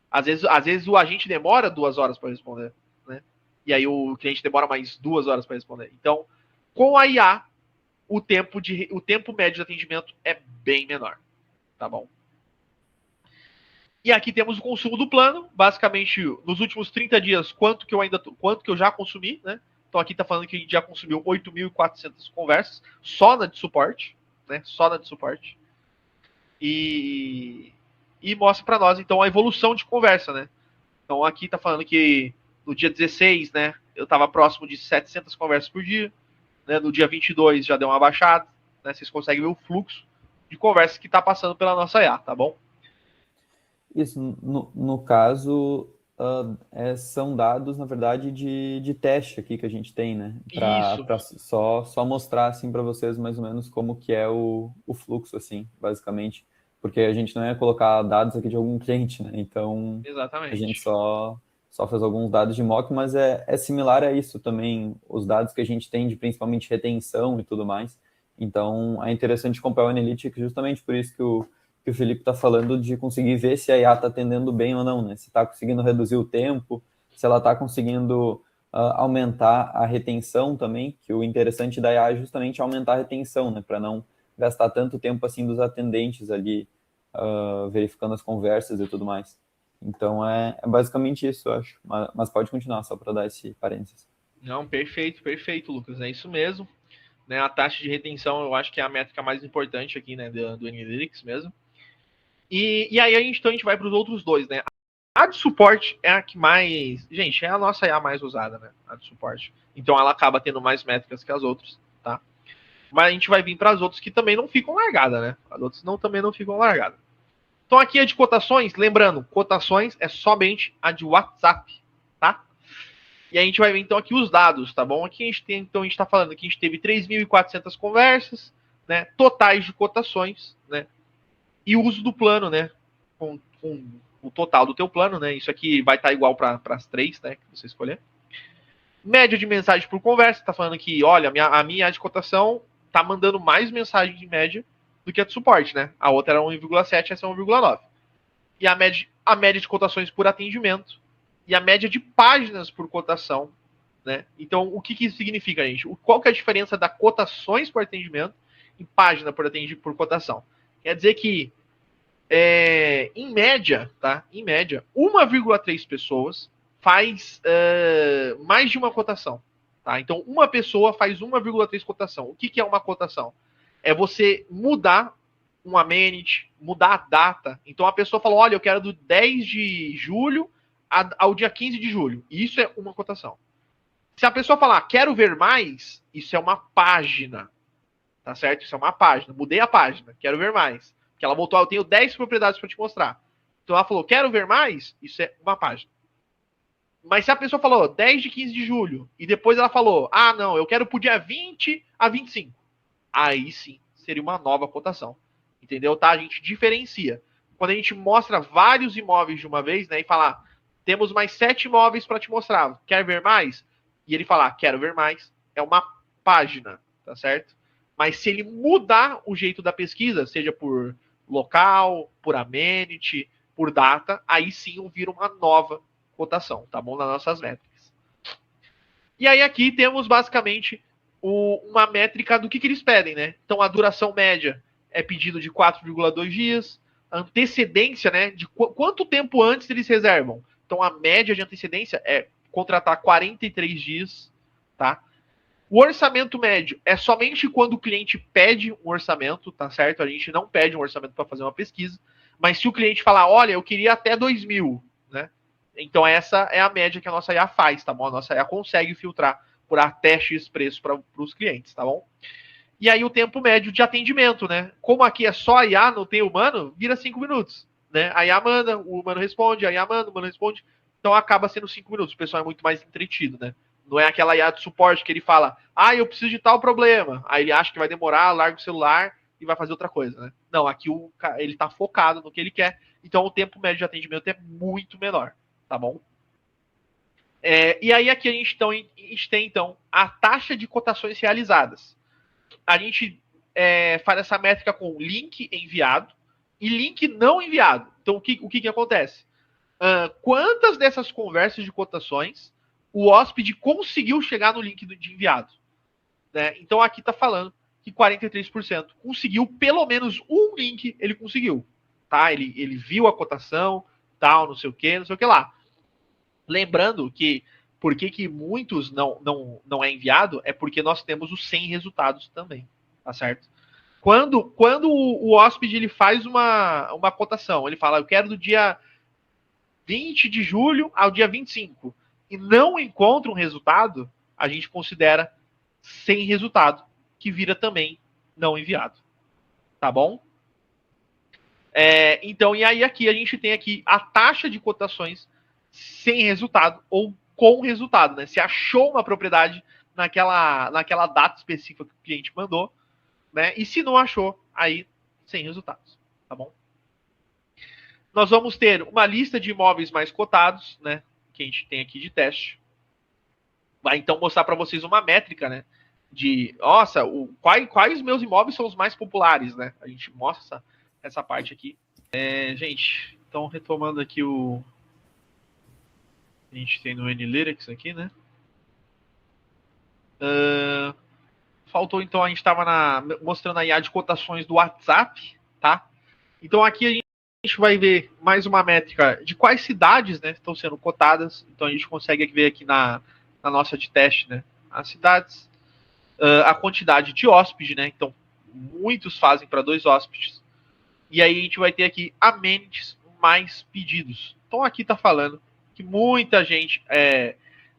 Às vezes o agente demora 2 horas para responder, né? E aí o cliente demora mais 2 horas para responder. Então, com a IA, o tempo médio de atendimento é bem menor, tá bom? E aqui temos o consumo do plano, basicamente nos últimos 30 dias, quanto que eu já consumi, né? Então aqui está falando que a gente já consumiu 8.400 conversas só na de suporte, né? Só na de suporte. E mostra para nós então a evolução de conversa, né? Então aqui está falando que no dia 16, né, eu estava próximo de 700 conversas por dia, né? No dia 22 já deu uma baixada, né? Vocês conseguem ver o fluxo de conversas que está passando pela nossa IA, tá bom? Isso, no caso, são dados, na verdade, de teste aqui que a gente tem, né? Isso. Para só mostrar, assim, para vocês mais ou menos como que é o fluxo, assim, basicamente. Porque a gente não ia colocar dados aqui de algum cliente, né? Então, a gente Exatamente. só fez alguns dados de mock, mas é similar a isso também, os dados que a gente tem de principalmente retenção e tudo mais. Então, é interessante comprar o Analytics justamente por isso que o Felipe está falando de conseguir ver se a IA está atendendo bem ou não, né? Se está conseguindo reduzir o tempo, se ela está conseguindo aumentar a retenção também, que o interessante da IA é justamente aumentar a retenção, né? Para não gastar tanto tempo assim dos atendentes ali verificando as conversas e tudo mais. Então é basicamente isso, eu acho. Mas pode continuar, só para dar esse parênteses. Não, perfeito, Lucas. É isso mesmo. Né, a taxa de retenção eu acho que é a métrica mais importante aqui, né, do Analytics mesmo. E aí então a gente vai para os outros dois, né? A de suporte é a que mais. Gente, é a nossa IA mais usada, né? A de suporte. Então ela acaba tendo mais métricas que as outras, tá? Mas a gente vai vir para as outras que também não ficam largadas, né? As outras também não ficam largadas. Então aqui a de cotações, lembrando, cotações é somente a de WhatsApp, tá? E a gente vai ver então aqui os dados, tá bom? Aqui a gente tem, então a gente está falando que a gente teve 3.400 conversas, né? Totais de cotações, né? E o uso do plano, né? Com o total do teu plano, né? Isso aqui vai estar igual para as 3, né? Que você escolher. Média de mensagem por conversa, tá falando que, olha, a minha de cotação tá mandando mais mensagem de média do que a de suporte, né? A outra era 1,7, essa é 1,9. E a média de cotações por atendimento e a média de páginas por cotação, né? Então, o que isso significa, gente? Qual que é a diferença da cotações por atendimento em página por cotação? Quer dizer que, em média, tá? Em média, 1,3 pessoas faz mais de uma cotação. Tá? Então, uma pessoa faz 1,3 cotação. O que é uma cotação? É você mudar um amenity, mudar a data. Então, a pessoa falou, olha, eu quero do 10 de julho ao dia 15 de julho. Isso é uma cotação. Se a pessoa falar, quero ver mais, isso é uma página. Tá certo? Isso é uma página. Mudei a página, quero ver mais. Porque ela voltou, eu tenho 10 propriedades para te mostrar. Então ela falou, quero ver mais, isso é uma página. Mas se a pessoa falou 10 de 15 de julho, e depois ela falou, não, eu quero pro dia 20 a 25. Aí sim, seria uma nova cotação. Entendeu? Tá? A gente diferencia. Quando a gente mostra vários imóveis de uma vez, né, e falar, temos mais 7 imóveis para te mostrar, quer ver mais? E ele falar, quero ver mais, é uma página, tá certo? Mas se ele mudar o jeito da pesquisa, seja por local, por amenity, por data, aí sim vira uma nova cotação, tá bom? Nas nossas métricas. E aí aqui temos basicamente uma métrica do que eles pedem, né? Então a duração média é pedido de 4,2 dias, a antecedência, né? De quanto tempo antes eles reservam. Então a média de antecedência é contratar 43 dias, tá? O orçamento médio é somente quando o cliente pede um orçamento, tá certo? A gente não pede um orçamento para fazer uma pesquisa, mas se o cliente falar, olha, eu queria até 2.000, né? Então essa é a média que a nossa IA faz, tá bom? A nossa IA consegue filtrar por até X preço para os clientes, tá bom? E aí o tempo médio de atendimento, né? Como aqui é só IA, não tem humano, vira 5 minutos, né? A IA manda, o humano responde, a IA manda, o humano responde. Então acaba sendo 5 minutos. O pessoal é muito mais entretido, né? Não é aquela IA de suporte que ele fala, eu preciso de tal problema. Aí ele acha que vai demorar, larga o celular e vai fazer outra coisa, né? Não, aqui ele tá focado no que ele quer. Então o tempo médio de atendimento é muito menor, tá bom? E aí aqui a gente tem, então, a taxa de cotações realizadas. A gente faz essa métrica com link enviado e link não enviado. Então, o que acontece? Quantas dessas conversas de cotações o hóspede conseguiu chegar no link de enviado? Né? Então, aqui está falando que 43% conseguiu pelo menos um link, ele conseguiu. Tá? Ele viu a cotação, tal, não sei o que lá. Lembrando que por que muitos não é enviado é porque nós temos os 100 resultados também, tá certo? Quando o hóspede ele faz uma cotação, ele fala, eu quero do dia 20 de julho ao dia 25, e não encontra um resultado, a gente considera sem resultado, que vira também não enviado. Tá bom? Então, e aí aqui a gente tem aqui a taxa de cotações sem resultado ou com resultado, né? Se achou uma propriedade naquela data específica que o cliente mandou, né? E se não achou, aí sem resultados, tá bom? Nós vamos ter uma lista de imóveis mais cotados, né? Que a gente tem aqui de teste. Vai então mostrar para vocês uma métrica, né? De, nossa, quais meus imóveis são os mais populares, né? A gente mostra essa parte aqui. Gente, então retomando aqui a gente tem no Analytics aqui, né? Faltou então, a gente estava mostrando a IA de cotações do WhatsApp, tá? Então aqui a gente vai ver mais uma métrica de quais cidades, né, estão sendo cotadas. Então a gente consegue ver aqui na nossa de teste, né, as cidades, a quantidade de hóspedes, né? Então muitos fazem para 2 hóspedes. E aí a gente vai ter aqui amenities mais pedidos. Então aqui está falando que muita gente,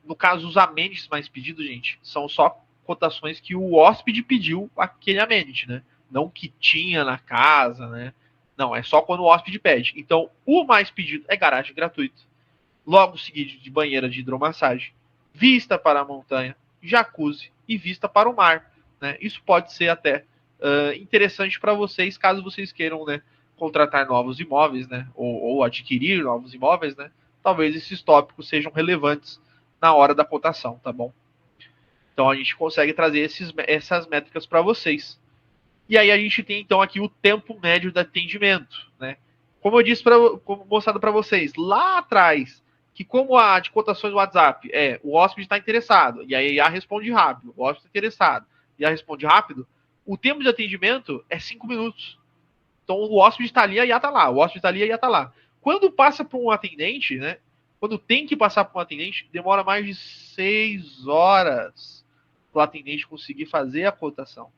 no caso os amenities mais pedidos, gente, são só cotações que o hóspede pediu aquele amenity, né? Não que tinha na casa, né? Não, é só quando o hóspede pede. Então o mais pedido é garagem gratuita, logo seguido de banheira de hidromassagem, vista para a montanha, jacuzzi e vista para o mar, né? Isso pode ser até interessante para vocês, caso vocês queiram, né, contratar novos imóveis, né, ou adquirir novos imóveis, né, talvez esses tópicos sejam relevantes na hora da cotação, tá bom? Então a gente consegue trazer essas métricas para vocês. E aí a gente tem então aqui o tempo médio de atendimento, né? Como eu disse, como mostrado para vocês lá atrás, que como a de cotações do WhatsApp o hóspede está interessado, e aí a IA responde rápido, o hóspede está interessado, e a IA responde rápido, o tempo de atendimento é 5 minutos. Então o hóspede está ali, a IA está lá. O hóspede está ali, a IA está lá. Quando passa para um atendente, né? Quando tem que passar para um atendente, demora mais de 6 horas para o atendente conseguir fazer a cotação.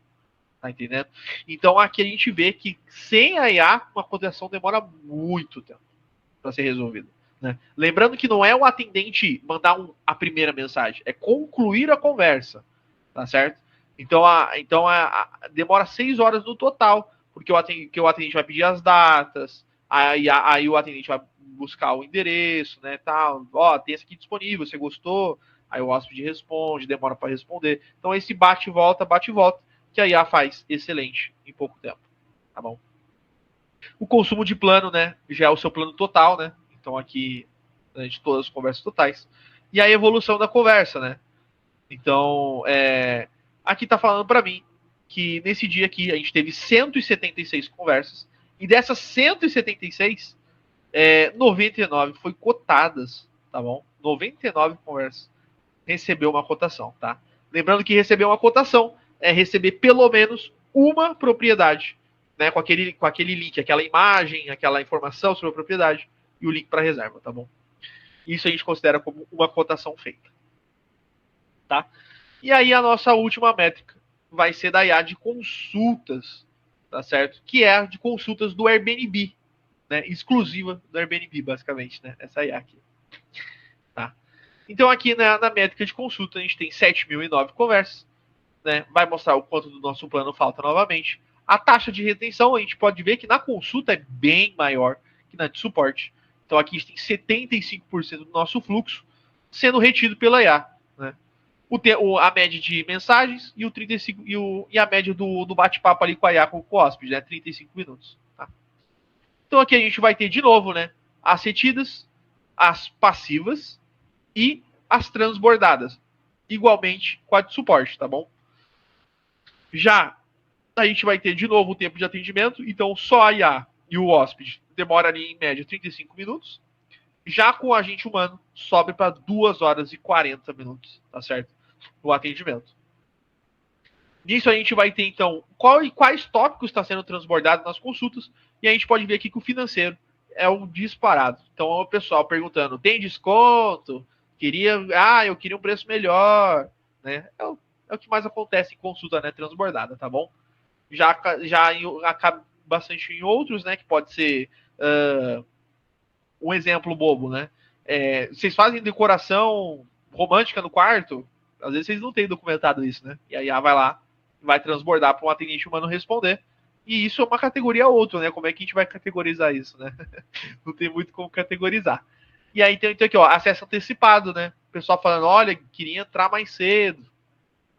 Tá entendendo? Então aqui a gente vê que sem a IA, uma cotação demora muito tempo para ser resolvida. Né? Lembrando que não é o atendente mandar a primeira mensagem, é concluir a conversa. Tá certo? Então, demora 6 horas no total, porque o atendente vai pedir as datas, aí o atendente vai buscar o endereço, né, tal, tem esse aqui disponível, você gostou? Aí o hóspede responde, demora para responder. Então, esse bate e volta, que a IA faz excelente em pouco tempo, tá bom? O consumo de plano, né, já é o seu plano total, né? Então aqui de todas as conversas totais. E a evolução da conversa, né? Então, aqui tá falando para mim que nesse dia aqui a gente teve 176 conversas e dessas 176, 99 foi cotadas, tá bom? 99 conversas recebeu uma cotação, tá? Lembrando que receber uma cotação é receber pelo menos uma propriedade, né? Com aquele link, aquela imagem, aquela informação sobre a propriedade e o link para reserva, tá bom? Isso a gente considera como uma cotação feita, tá? E aí a nossa última métrica vai ser da IA de consultas, tá certo? Que é a de consultas do Airbnb, né? Exclusiva do Airbnb, basicamente, né? Essa IA aqui, tá? Então aqui na métrica de consulta a gente tem 7.009 conversas, né? Vai mostrar o quanto do nosso plano falta novamente. A taxa de retenção a gente pode ver que na consulta é bem maior que na de suporte. Então aqui a gente tem 75% do nosso fluxo sendo retido pela IA, né? A média de mensagens e o 35 e a média do bate-papo ali com a IA com o hóspede, né? 35 minutos. Tá? Então aqui a gente vai ter de novo, né? As retidas, as passivas e as transbordadas. Igualmente com a de suporte, tá bom? Já a gente vai ter de novo o tempo de atendimento, então só a IA e o hóspede demora ali em média 35 minutos. Já com o agente humano, sobe para 2 horas e 40 minutos, tá certo? O atendimento. Nisso a gente vai ter, então, quais tópicos estão sendo transbordados nas consultas, e a gente pode ver aqui que o financeiro é o disparado. Então, o pessoal perguntando, tem desconto? Eu queria um preço melhor, né? É o que mais acontece em consulta, né, transbordada, tá bom? Já acaba bastante em outros, né, que pode ser um exemplo bobo, né? Vocês fazem decoração romântica no quarto? Às vezes vocês não têm documentado isso, né? E aí a vai lá, vai transbordar para um atendente humano responder. E isso é uma categoria outra, né? Como é que a gente vai categorizar isso, né? Não tem muito como categorizar. E aí tem aqui, ó, acesso antecipado, né? O pessoal falando, olha, queria entrar mais cedo,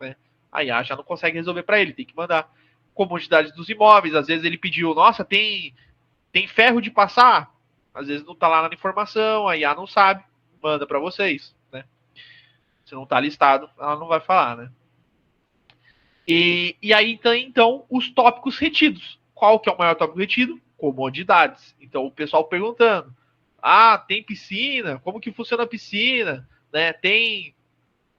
né? Aí já não consegue resolver para ele, tem que mandar. Comodidade dos imóveis, às vezes ele pediu, nossa, tem ferro de passar? Às vezes não está lá na informação, a IA não sabe, manda para vocês, né? Se não está listado, ela não vai falar, né? E aí tem, então, os tópicos retidos. Qual que é o maior tópico retido? Comodidades. Então, o pessoal perguntando, tem piscina? Como que funciona a piscina? Né? Tem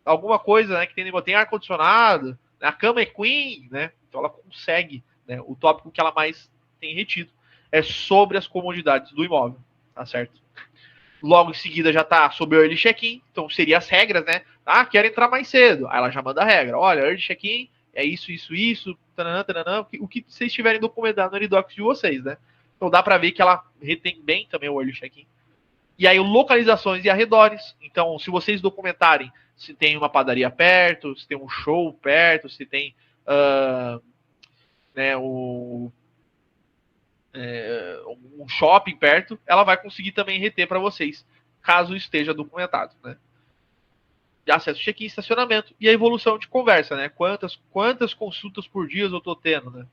alguma coisa, né, que tem ar-condicionado? A cama é queen, né? Então, ela consegue, né? O tópico que ela mais tem retido é sobre as comodidades do imóvel, tá certo? Logo em seguida já tá sobre o early check-in, então seria as regras, né? Quero entrar mais cedo. Aí ela já manda a regra. Olha, early check-in é isso, taranã, taranã, o que vocês tiverem documentado no Eridocs de vocês, né? Então dá para ver que ela retém bem também o early check-in. E aí localizações e arredores. Então, se vocês documentarem se tem uma padaria perto, se tem um show perto, se tem né, um shopping perto, ela vai conseguir também reter para vocês, caso esteja documentado, né? Acesso check-in, estacionamento e a evolução de conversa, né? Quantas consultas por dia eu estou tendo, né?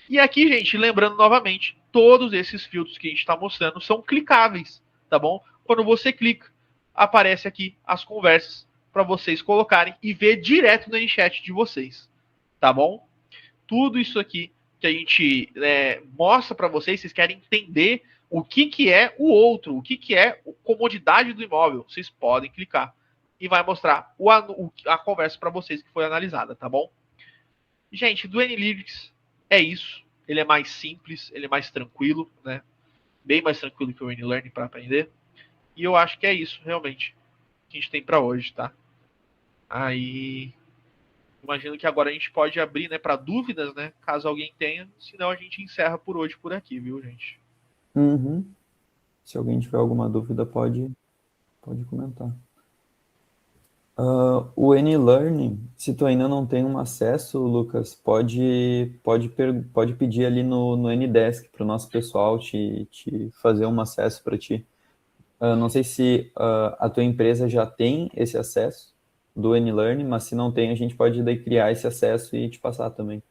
E aqui, gente, lembrando novamente, todos esses filtros que a gente está mostrando são clicáveis, tá bom? Quando você clica, aparece aqui as conversas para vocês colocarem e ver direto no chat de vocês, tá bom? Tudo isso aqui que a gente mostra para vocês, vocês querem entender o que é o outro, o que é a comodidade do imóvel, vocês podem clicar e vai mostrar a conversa para vocês que foi analisada, tá bom? Gente, do N-Lyrics é isso. Ele é mais simples, ele é mais tranquilo, né? Bem mais tranquilo que o N-Learning para aprender. E eu acho que é isso, realmente, que a gente tem para hoje, tá? Aí, imagino que agora a gente pode abrir, né, para dúvidas, né? Caso alguém tenha. Senão a gente encerra por hoje por aqui, viu, gente? Uhum. Se alguém tiver alguma dúvida, pode comentar. O N-Learning, se tu ainda não tem um acesso, Lucas, pode pedir ali no N-Desk para o nosso pessoal te fazer um acesso para ti. Não sei se a tua empresa já tem esse acesso, do N-Learn, mas se não tem, a gente pode daí criar esse acesso e te passar também.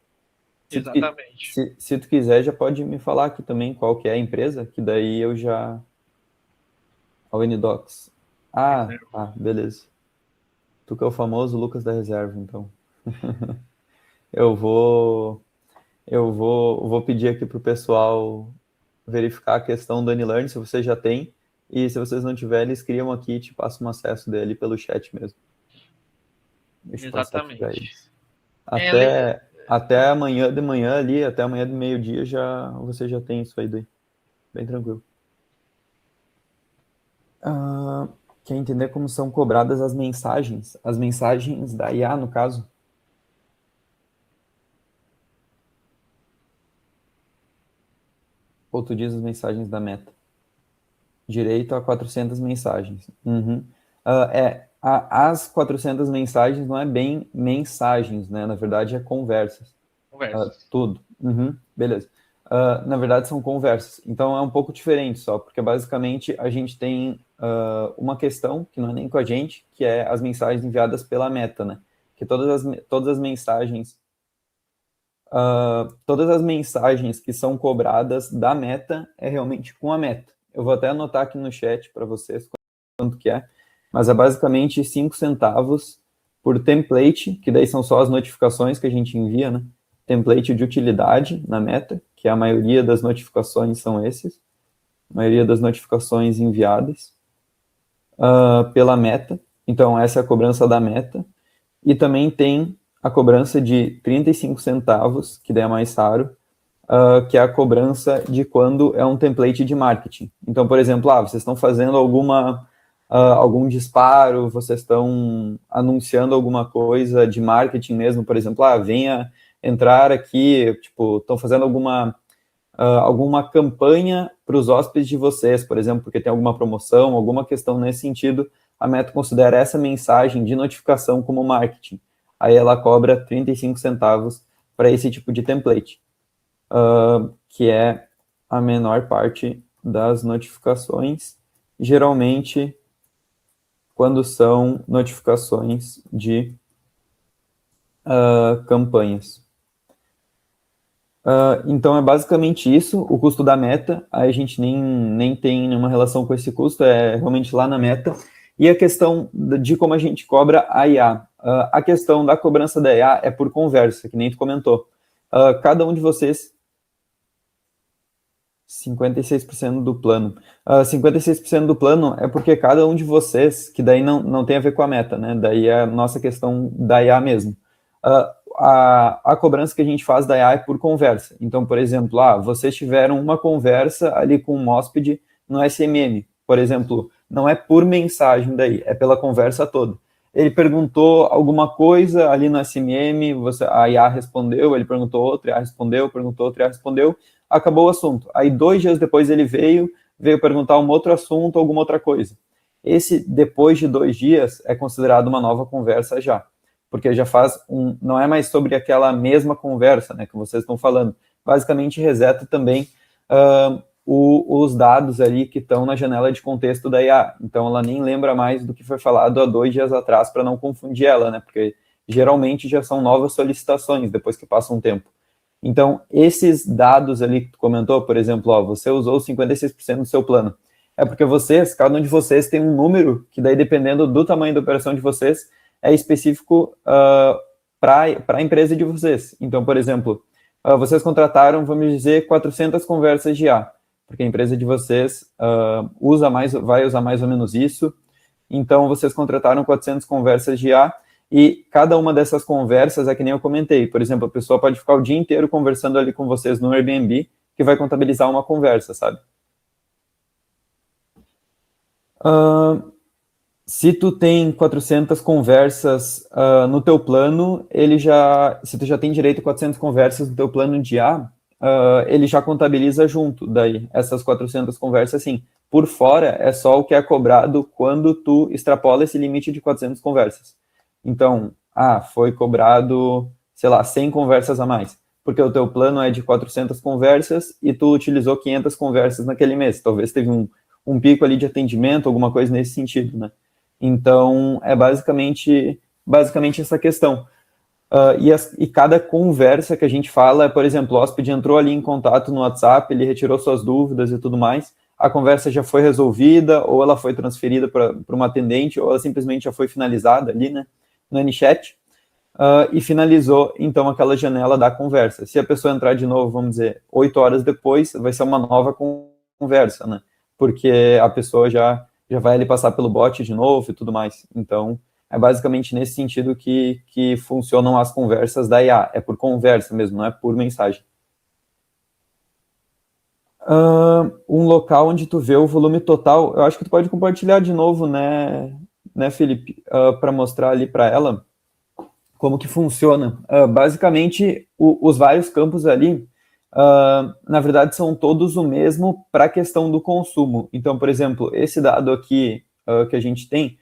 Exatamente. Se tu quiser, já pode me falar aqui também qual que é a empresa, que daí eu já... A N-Docs. Ah, tá, beleza. Tu que é o famoso Lucas da reserva, então. Eu vou pedir aqui pro pessoal verificar a questão do N-Learn, se você já tem, e se vocês não tiverem, eles criam aqui e te passam um acesso dele pelo chat mesmo. Deixa eu passar aqui para Exatamente. eles. Até amanhã de manhã ali, até amanhã de meio-dia, você já tem isso aí daí. Bem tranquilo. Quer entender como são cobradas as mensagens? As mensagens da IA, no caso? Ou tu diz as mensagens da Meta? Direito a 400 mensagens. Uhum. As 400 mensagens não é bem mensagens, né? Na verdade, é conversas. Conversas. Tudo. Uhum. Beleza. Na verdade, são conversas. Então, é um pouco diferente só, porque basicamente a gente tem uma questão, que não é nem com a gente, que é as mensagens enviadas pela Meta, né? Que todas as mensagens que são cobradas da Meta é realmente com a Meta. Eu vou até anotar aqui no chat para vocês quanto que é, mas é basicamente 5 centavos por template, que daí são só as notificações que a gente envia, né? Template de utilidade na Meta, que a maioria das notificações são esses, a maioria das notificações enviadas pela Meta. Então, essa é a cobrança da Meta. E também tem a cobrança de 35 centavos, que daí é mais raro, que é a cobrança de quando é um template de marketing. Então, por exemplo, vocês estão fazendo algum disparo, vocês estão anunciando alguma coisa de marketing mesmo, por exemplo, venha entrar aqui, tipo, estão fazendo alguma campanha para os hóspedes de vocês, por exemplo, porque tem alguma promoção, alguma questão nesse sentido, a Meta considera essa mensagem de notificação como marketing. Aí ela cobra 35 centavos para esse tipo de template, que é a menor parte das notificações, geralmente quando são notificações de campanhas. Então é basicamente isso, o custo da Meta, aí a gente nem tem nenhuma relação com esse custo, é realmente lá na Meta. E a questão de como a gente cobra a IA. A questão da cobrança da IA é por conversa, que nem tu comentou. Cada um de vocês... 56% do plano. 56% do plano é porque cada um de vocês, que daí não tem a ver com a Meta, né? Daí é a nossa questão da IA mesmo. A cobrança que a gente faz da IA é por conversa. Então, por exemplo, vocês tiveram uma conversa ali com um hóspede no SMM, por exemplo, não é por mensagem daí, é pela conversa toda. Ele perguntou alguma coisa ali no SMM, a IA respondeu, ele perguntou outra, a IA respondeu, perguntou outra, a IA respondeu, acabou o assunto. Aí 2 dias depois ele veio perguntar um outro assunto, alguma outra coisa. Esse depois de 2 dias é considerado uma nova conversa já, porque já não é mais sobre aquela mesma conversa, né, que vocês estão falando. Basicamente reseta também os dados ali que estão na janela de contexto da IA. Então ela nem lembra mais do que foi falado há 2 dias atrás para não confundir ela, né, porque geralmente já são novas solicitações depois que passa um tempo. Então, esses dados ali que tu comentou, por exemplo, você usou 56% do seu plano. É porque cada um de vocês tem um número que daí, dependendo do tamanho da operação de vocês, é específico para a empresa de vocês. Então, por exemplo, vocês contrataram, vamos dizer, 400 conversas de IA, porque a empresa de vocês vai usar mais ou menos isso. Então, vocês contrataram 400 conversas de IA, e cada uma dessas conversas é que nem eu comentei. Por exemplo, a pessoa pode ficar o dia inteiro conversando ali com vocês no Airbnb, que vai contabilizar uma conversa, sabe? Se tu tem 400 conversas no teu plano, se tu já tem direito a 400 conversas no teu plano de IA, ele já contabiliza junto daí, essas 400 conversas, sim. Por fora, é só o que é cobrado quando tu extrapola esse limite de 400 conversas. Então, foi cobrado, sei lá, 100 conversas a mais, porque o teu plano é de 400 conversas e tu utilizou 500 conversas naquele mês. Talvez teve um pico ali de atendimento, alguma coisa nesse sentido, né? Então, é basicamente basicamente essa questão. E cada conversa que a gente fala, por exemplo, o hóspede entrou ali em contato no WhatsApp, ele retirou suas dúvidas e tudo mais, a conversa já foi resolvida, ou ela foi transferida para uma atendente, ou ela simplesmente já foi finalizada ali, né, no NChat, e finalizou, então, aquela janela da conversa. Se a pessoa entrar de novo, vamos dizer, 8 horas depois, vai ser uma nova conversa, né, porque a pessoa já vai ali passar pelo bot de novo e tudo mais. Então, é basicamente nesse sentido que funcionam as conversas da IA. É por conversa mesmo, não é por mensagem. Um local onde tu vê o volume total, eu acho que tu pode compartilhar de novo, né, Felipe, para mostrar ali para ela como que funciona. Basicamente, os vários campos ali, na verdade, são todos o mesmo para a questão do consumo. Então, por exemplo, esse dado aqui que a gente tem,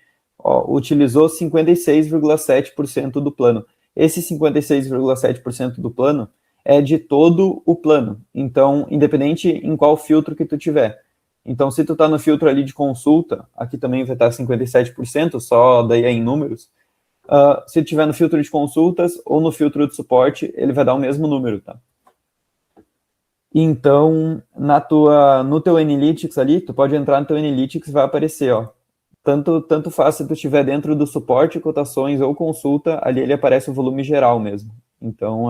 utilizou 56,7% do plano. Esse 56,7% do plano é de todo o plano. Então, independente em qual filtro que tu tiver. Então, se tu está no filtro ali de consulta, aqui também vai estar 57%, só daí é em números. Se tiver no filtro de consultas ou no filtro de suporte, ele vai dar o mesmo número, tá? Então, no teu Analytics ali, tu pode entrar no teu Analytics e vai aparecer, ó. Tanto faz se tu estiver dentro do suporte, cotações ou consulta, ali ele aparece o volume geral mesmo. Então,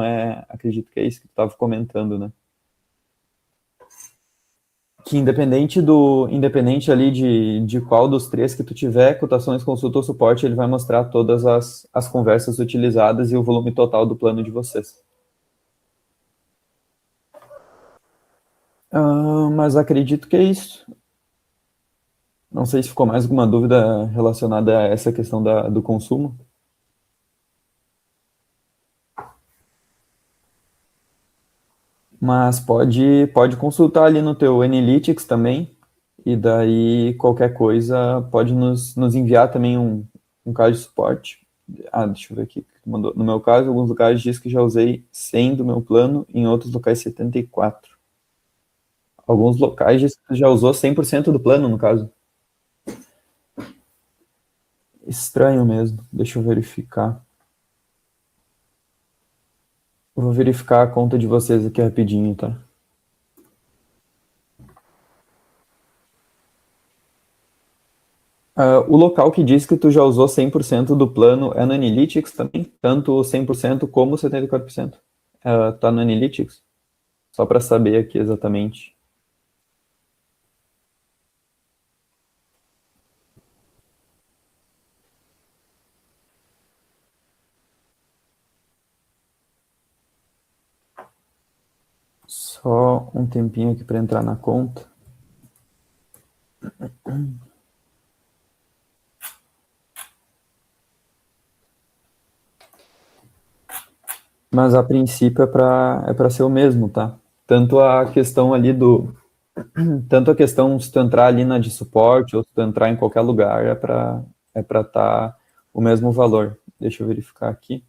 acredito que é isso que tu estava comentando, né? Que independente ali de qual dos três que tu tiver, cotações, consulta ou suporte, ele vai mostrar todas as conversas utilizadas e o volume total do plano de vocês. Mas acredito que é isso. Não sei se ficou mais alguma dúvida relacionada a essa questão do consumo. Mas pode consultar ali no teu Analytics também, e daí qualquer coisa pode nos enviar também um caso de suporte. Deixa eu ver aqui. No meu caso, alguns lugares diz que já usei 100 do meu plano, em outros locais 74. Alguns locais diz que já usou 100% do plano, no caso. Estranho mesmo. Deixa eu verificar. Eu vou verificar a conta de vocês aqui rapidinho, tá? O local que diz que tu já usou 100% do plano é no Analytics também? Tanto 100% como 74%? Tá no Analytics? Só para saber aqui exatamente. Só um tempinho aqui para entrar na conta. Mas a princípio é para ser o mesmo, tá? Tanto a questão ali tanto a questão se tu entrar ali na de suporte ou se tu entrar em qualquer lugar é para tá o mesmo valor. Deixa eu verificar aqui.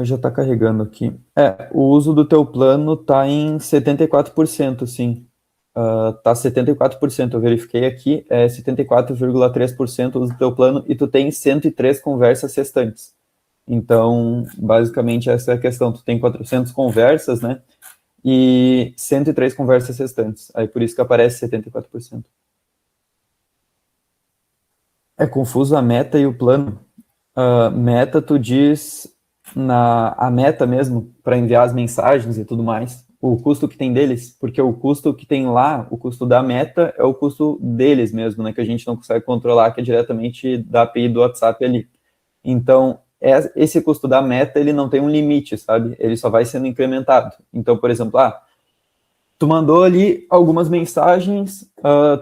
Já está carregando aqui. O uso do teu plano está em 74%, sim. Tá 74%, eu verifiquei aqui, 74,3% uso do teu plano e tu tem 103 conversas restantes. Então, basicamente, essa é a questão. Tu tem 400 conversas, né? E 103 conversas restantes. Aí por isso que aparece 74%. É confuso a meta e o plano. Meta, tu diz a meta mesmo, para enviar as mensagens e tudo mais, o custo que tem deles, porque o custo que tem lá, o custo da meta, é o custo deles mesmo, né, que a gente não consegue controlar, que é diretamente da API do WhatsApp ali. Então, esse custo da meta, ele não tem um limite, sabe? Ele só vai sendo incrementado. Então, por exemplo, tu mandou ali algumas mensagens,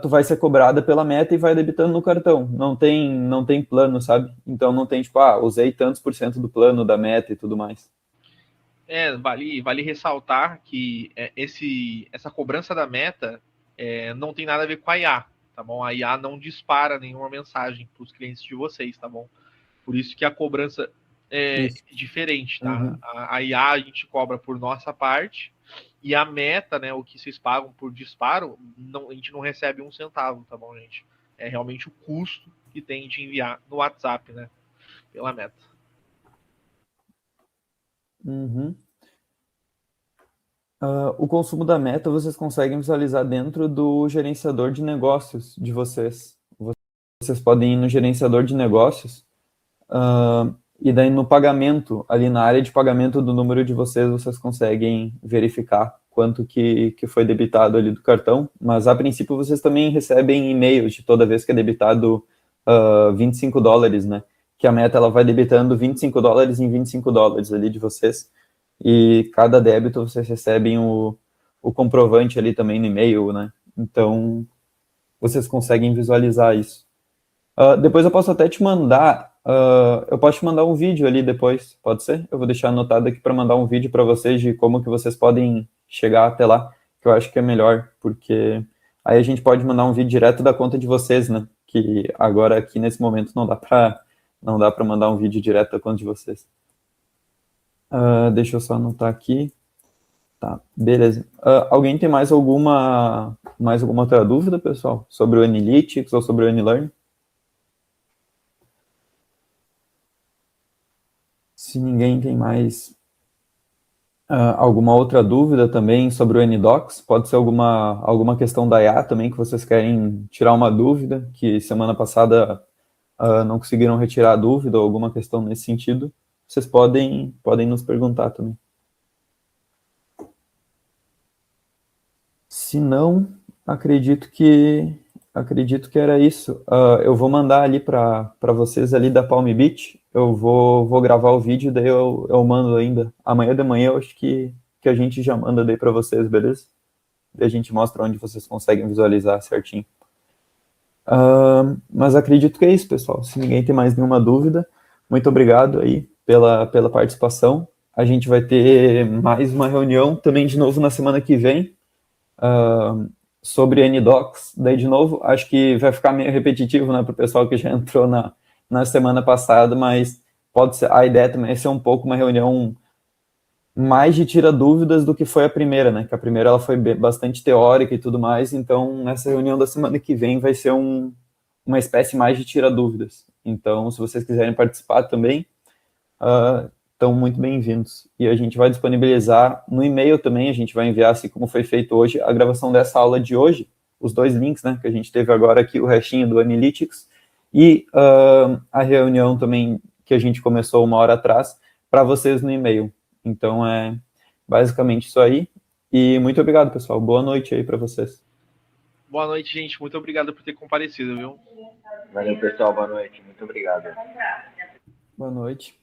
tu vai ser cobrada pela meta e vai debitando no cartão. Não tem plano, sabe? Então não tem, tipo, usei tantos por cento do plano da meta e tudo mais. Vale ressaltar que essa cobrança da meta não tem nada a ver com a IA, tá bom? A IA não dispara nenhuma mensagem para os clientes de vocês, tá bom? Por isso que a cobrança é diferente, tá? Uhum. A IA a gente cobra por nossa parte e a meta, né, o que vocês pagam por disparo, a gente não recebe um centavo, tá bom, gente? É realmente o custo e tem de enviar no WhatsApp, né? Pela Meta. Uhum. O consumo da Meta vocês conseguem visualizar dentro do gerenciador de negócios de vocês. Vocês podem ir no gerenciador de negócios e daí no pagamento, ali na área de pagamento do número de vocês conseguem verificar quanto que foi debitado ali do cartão, mas a princípio vocês também recebem e-mails de toda vez que é debitado $25, né? Que a Meta ela vai debitando $25 em $25 ali de vocês, e cada débito vocês recebem o comprovante ali também no e-mail, né? Então vocês conseguem visualizar isso. Depois eu posso até te mandar, eu posso te mandar um vídeo ali depois, pode ser? Eu vou deixar anotado aqui para mandar um vídeo para vocês de como que vocês podem chegar até lá, que eu acho que é melhor, porque aí a gente pode mandar um vídeo direto da conta de vocês, né? Que agora aqui nesse momento não dá para mandar um vídeo direto da conta de vocês. Deixa eu só anotar aqui. Tá, beleza. Alguém tem mais alguma outra dúvida, pessoal? Sobre o Analytics ou sobre o Anylearn? Se ninguém tem mais alguma outra dúvida também sobre o NDocs, pode ser alguma questão da IA também que vocês querem tirar uma dúvida, que semana passada não conseguiram retirar a dúvida ou alguma questão nesse sentido, vocês podem nos perguntar também. Se não, acredito que era isso. Eu vou mandar ali para vocês ali da Palm Beach. Eu vou gravar o vídeo, daí eu mando ainda. Amanhã de manhã eu acho que a gente já manda daí para vocês, beleza? Daí a gente mostra onde vocês conseguem visualizar certinho. Mas acredito que é isso, pessoal. Se ninguém tem mais nenhuma dúvida, muito obrigado aí pela participação. A gente vai ter mais uma reunião também de novo na semana que vem. Sobre NDocs, daí de novo, acho que vai ficar meio repetitivo, né, para o pessoal que já entrou na semana passada, mas pode ser, a ideia também é ser um pouco uma reunião mais de tira dúvidas do que foi a primeira, né, que a primeira ela foi bastante teórica e tudo mais, então nessa reunião da semana que vem vai ser uma espécie mais de tira dúvidas. Então, se vocês quiserem participar também, estão muito bem-vindos. E a gente vai disponibilizar no e-mail também, a gente vai enviar, assim como foi feito hoje, a gravação dessa aula de hoje, os dois links, né, que a gente teve agora aqui, o restinho do Analytics, e a reunião também que a gente começou uma hora atrás, para vocês no e-mail. Então, é basicamente isso aí. E muito obrigado, pessoal. Boa noite aí para vocês. Boa noite, gente. Muito obrigado por ter comparecido, viu? Valeu, pessoal. Boa noite. Muito obrigado. Boa noite.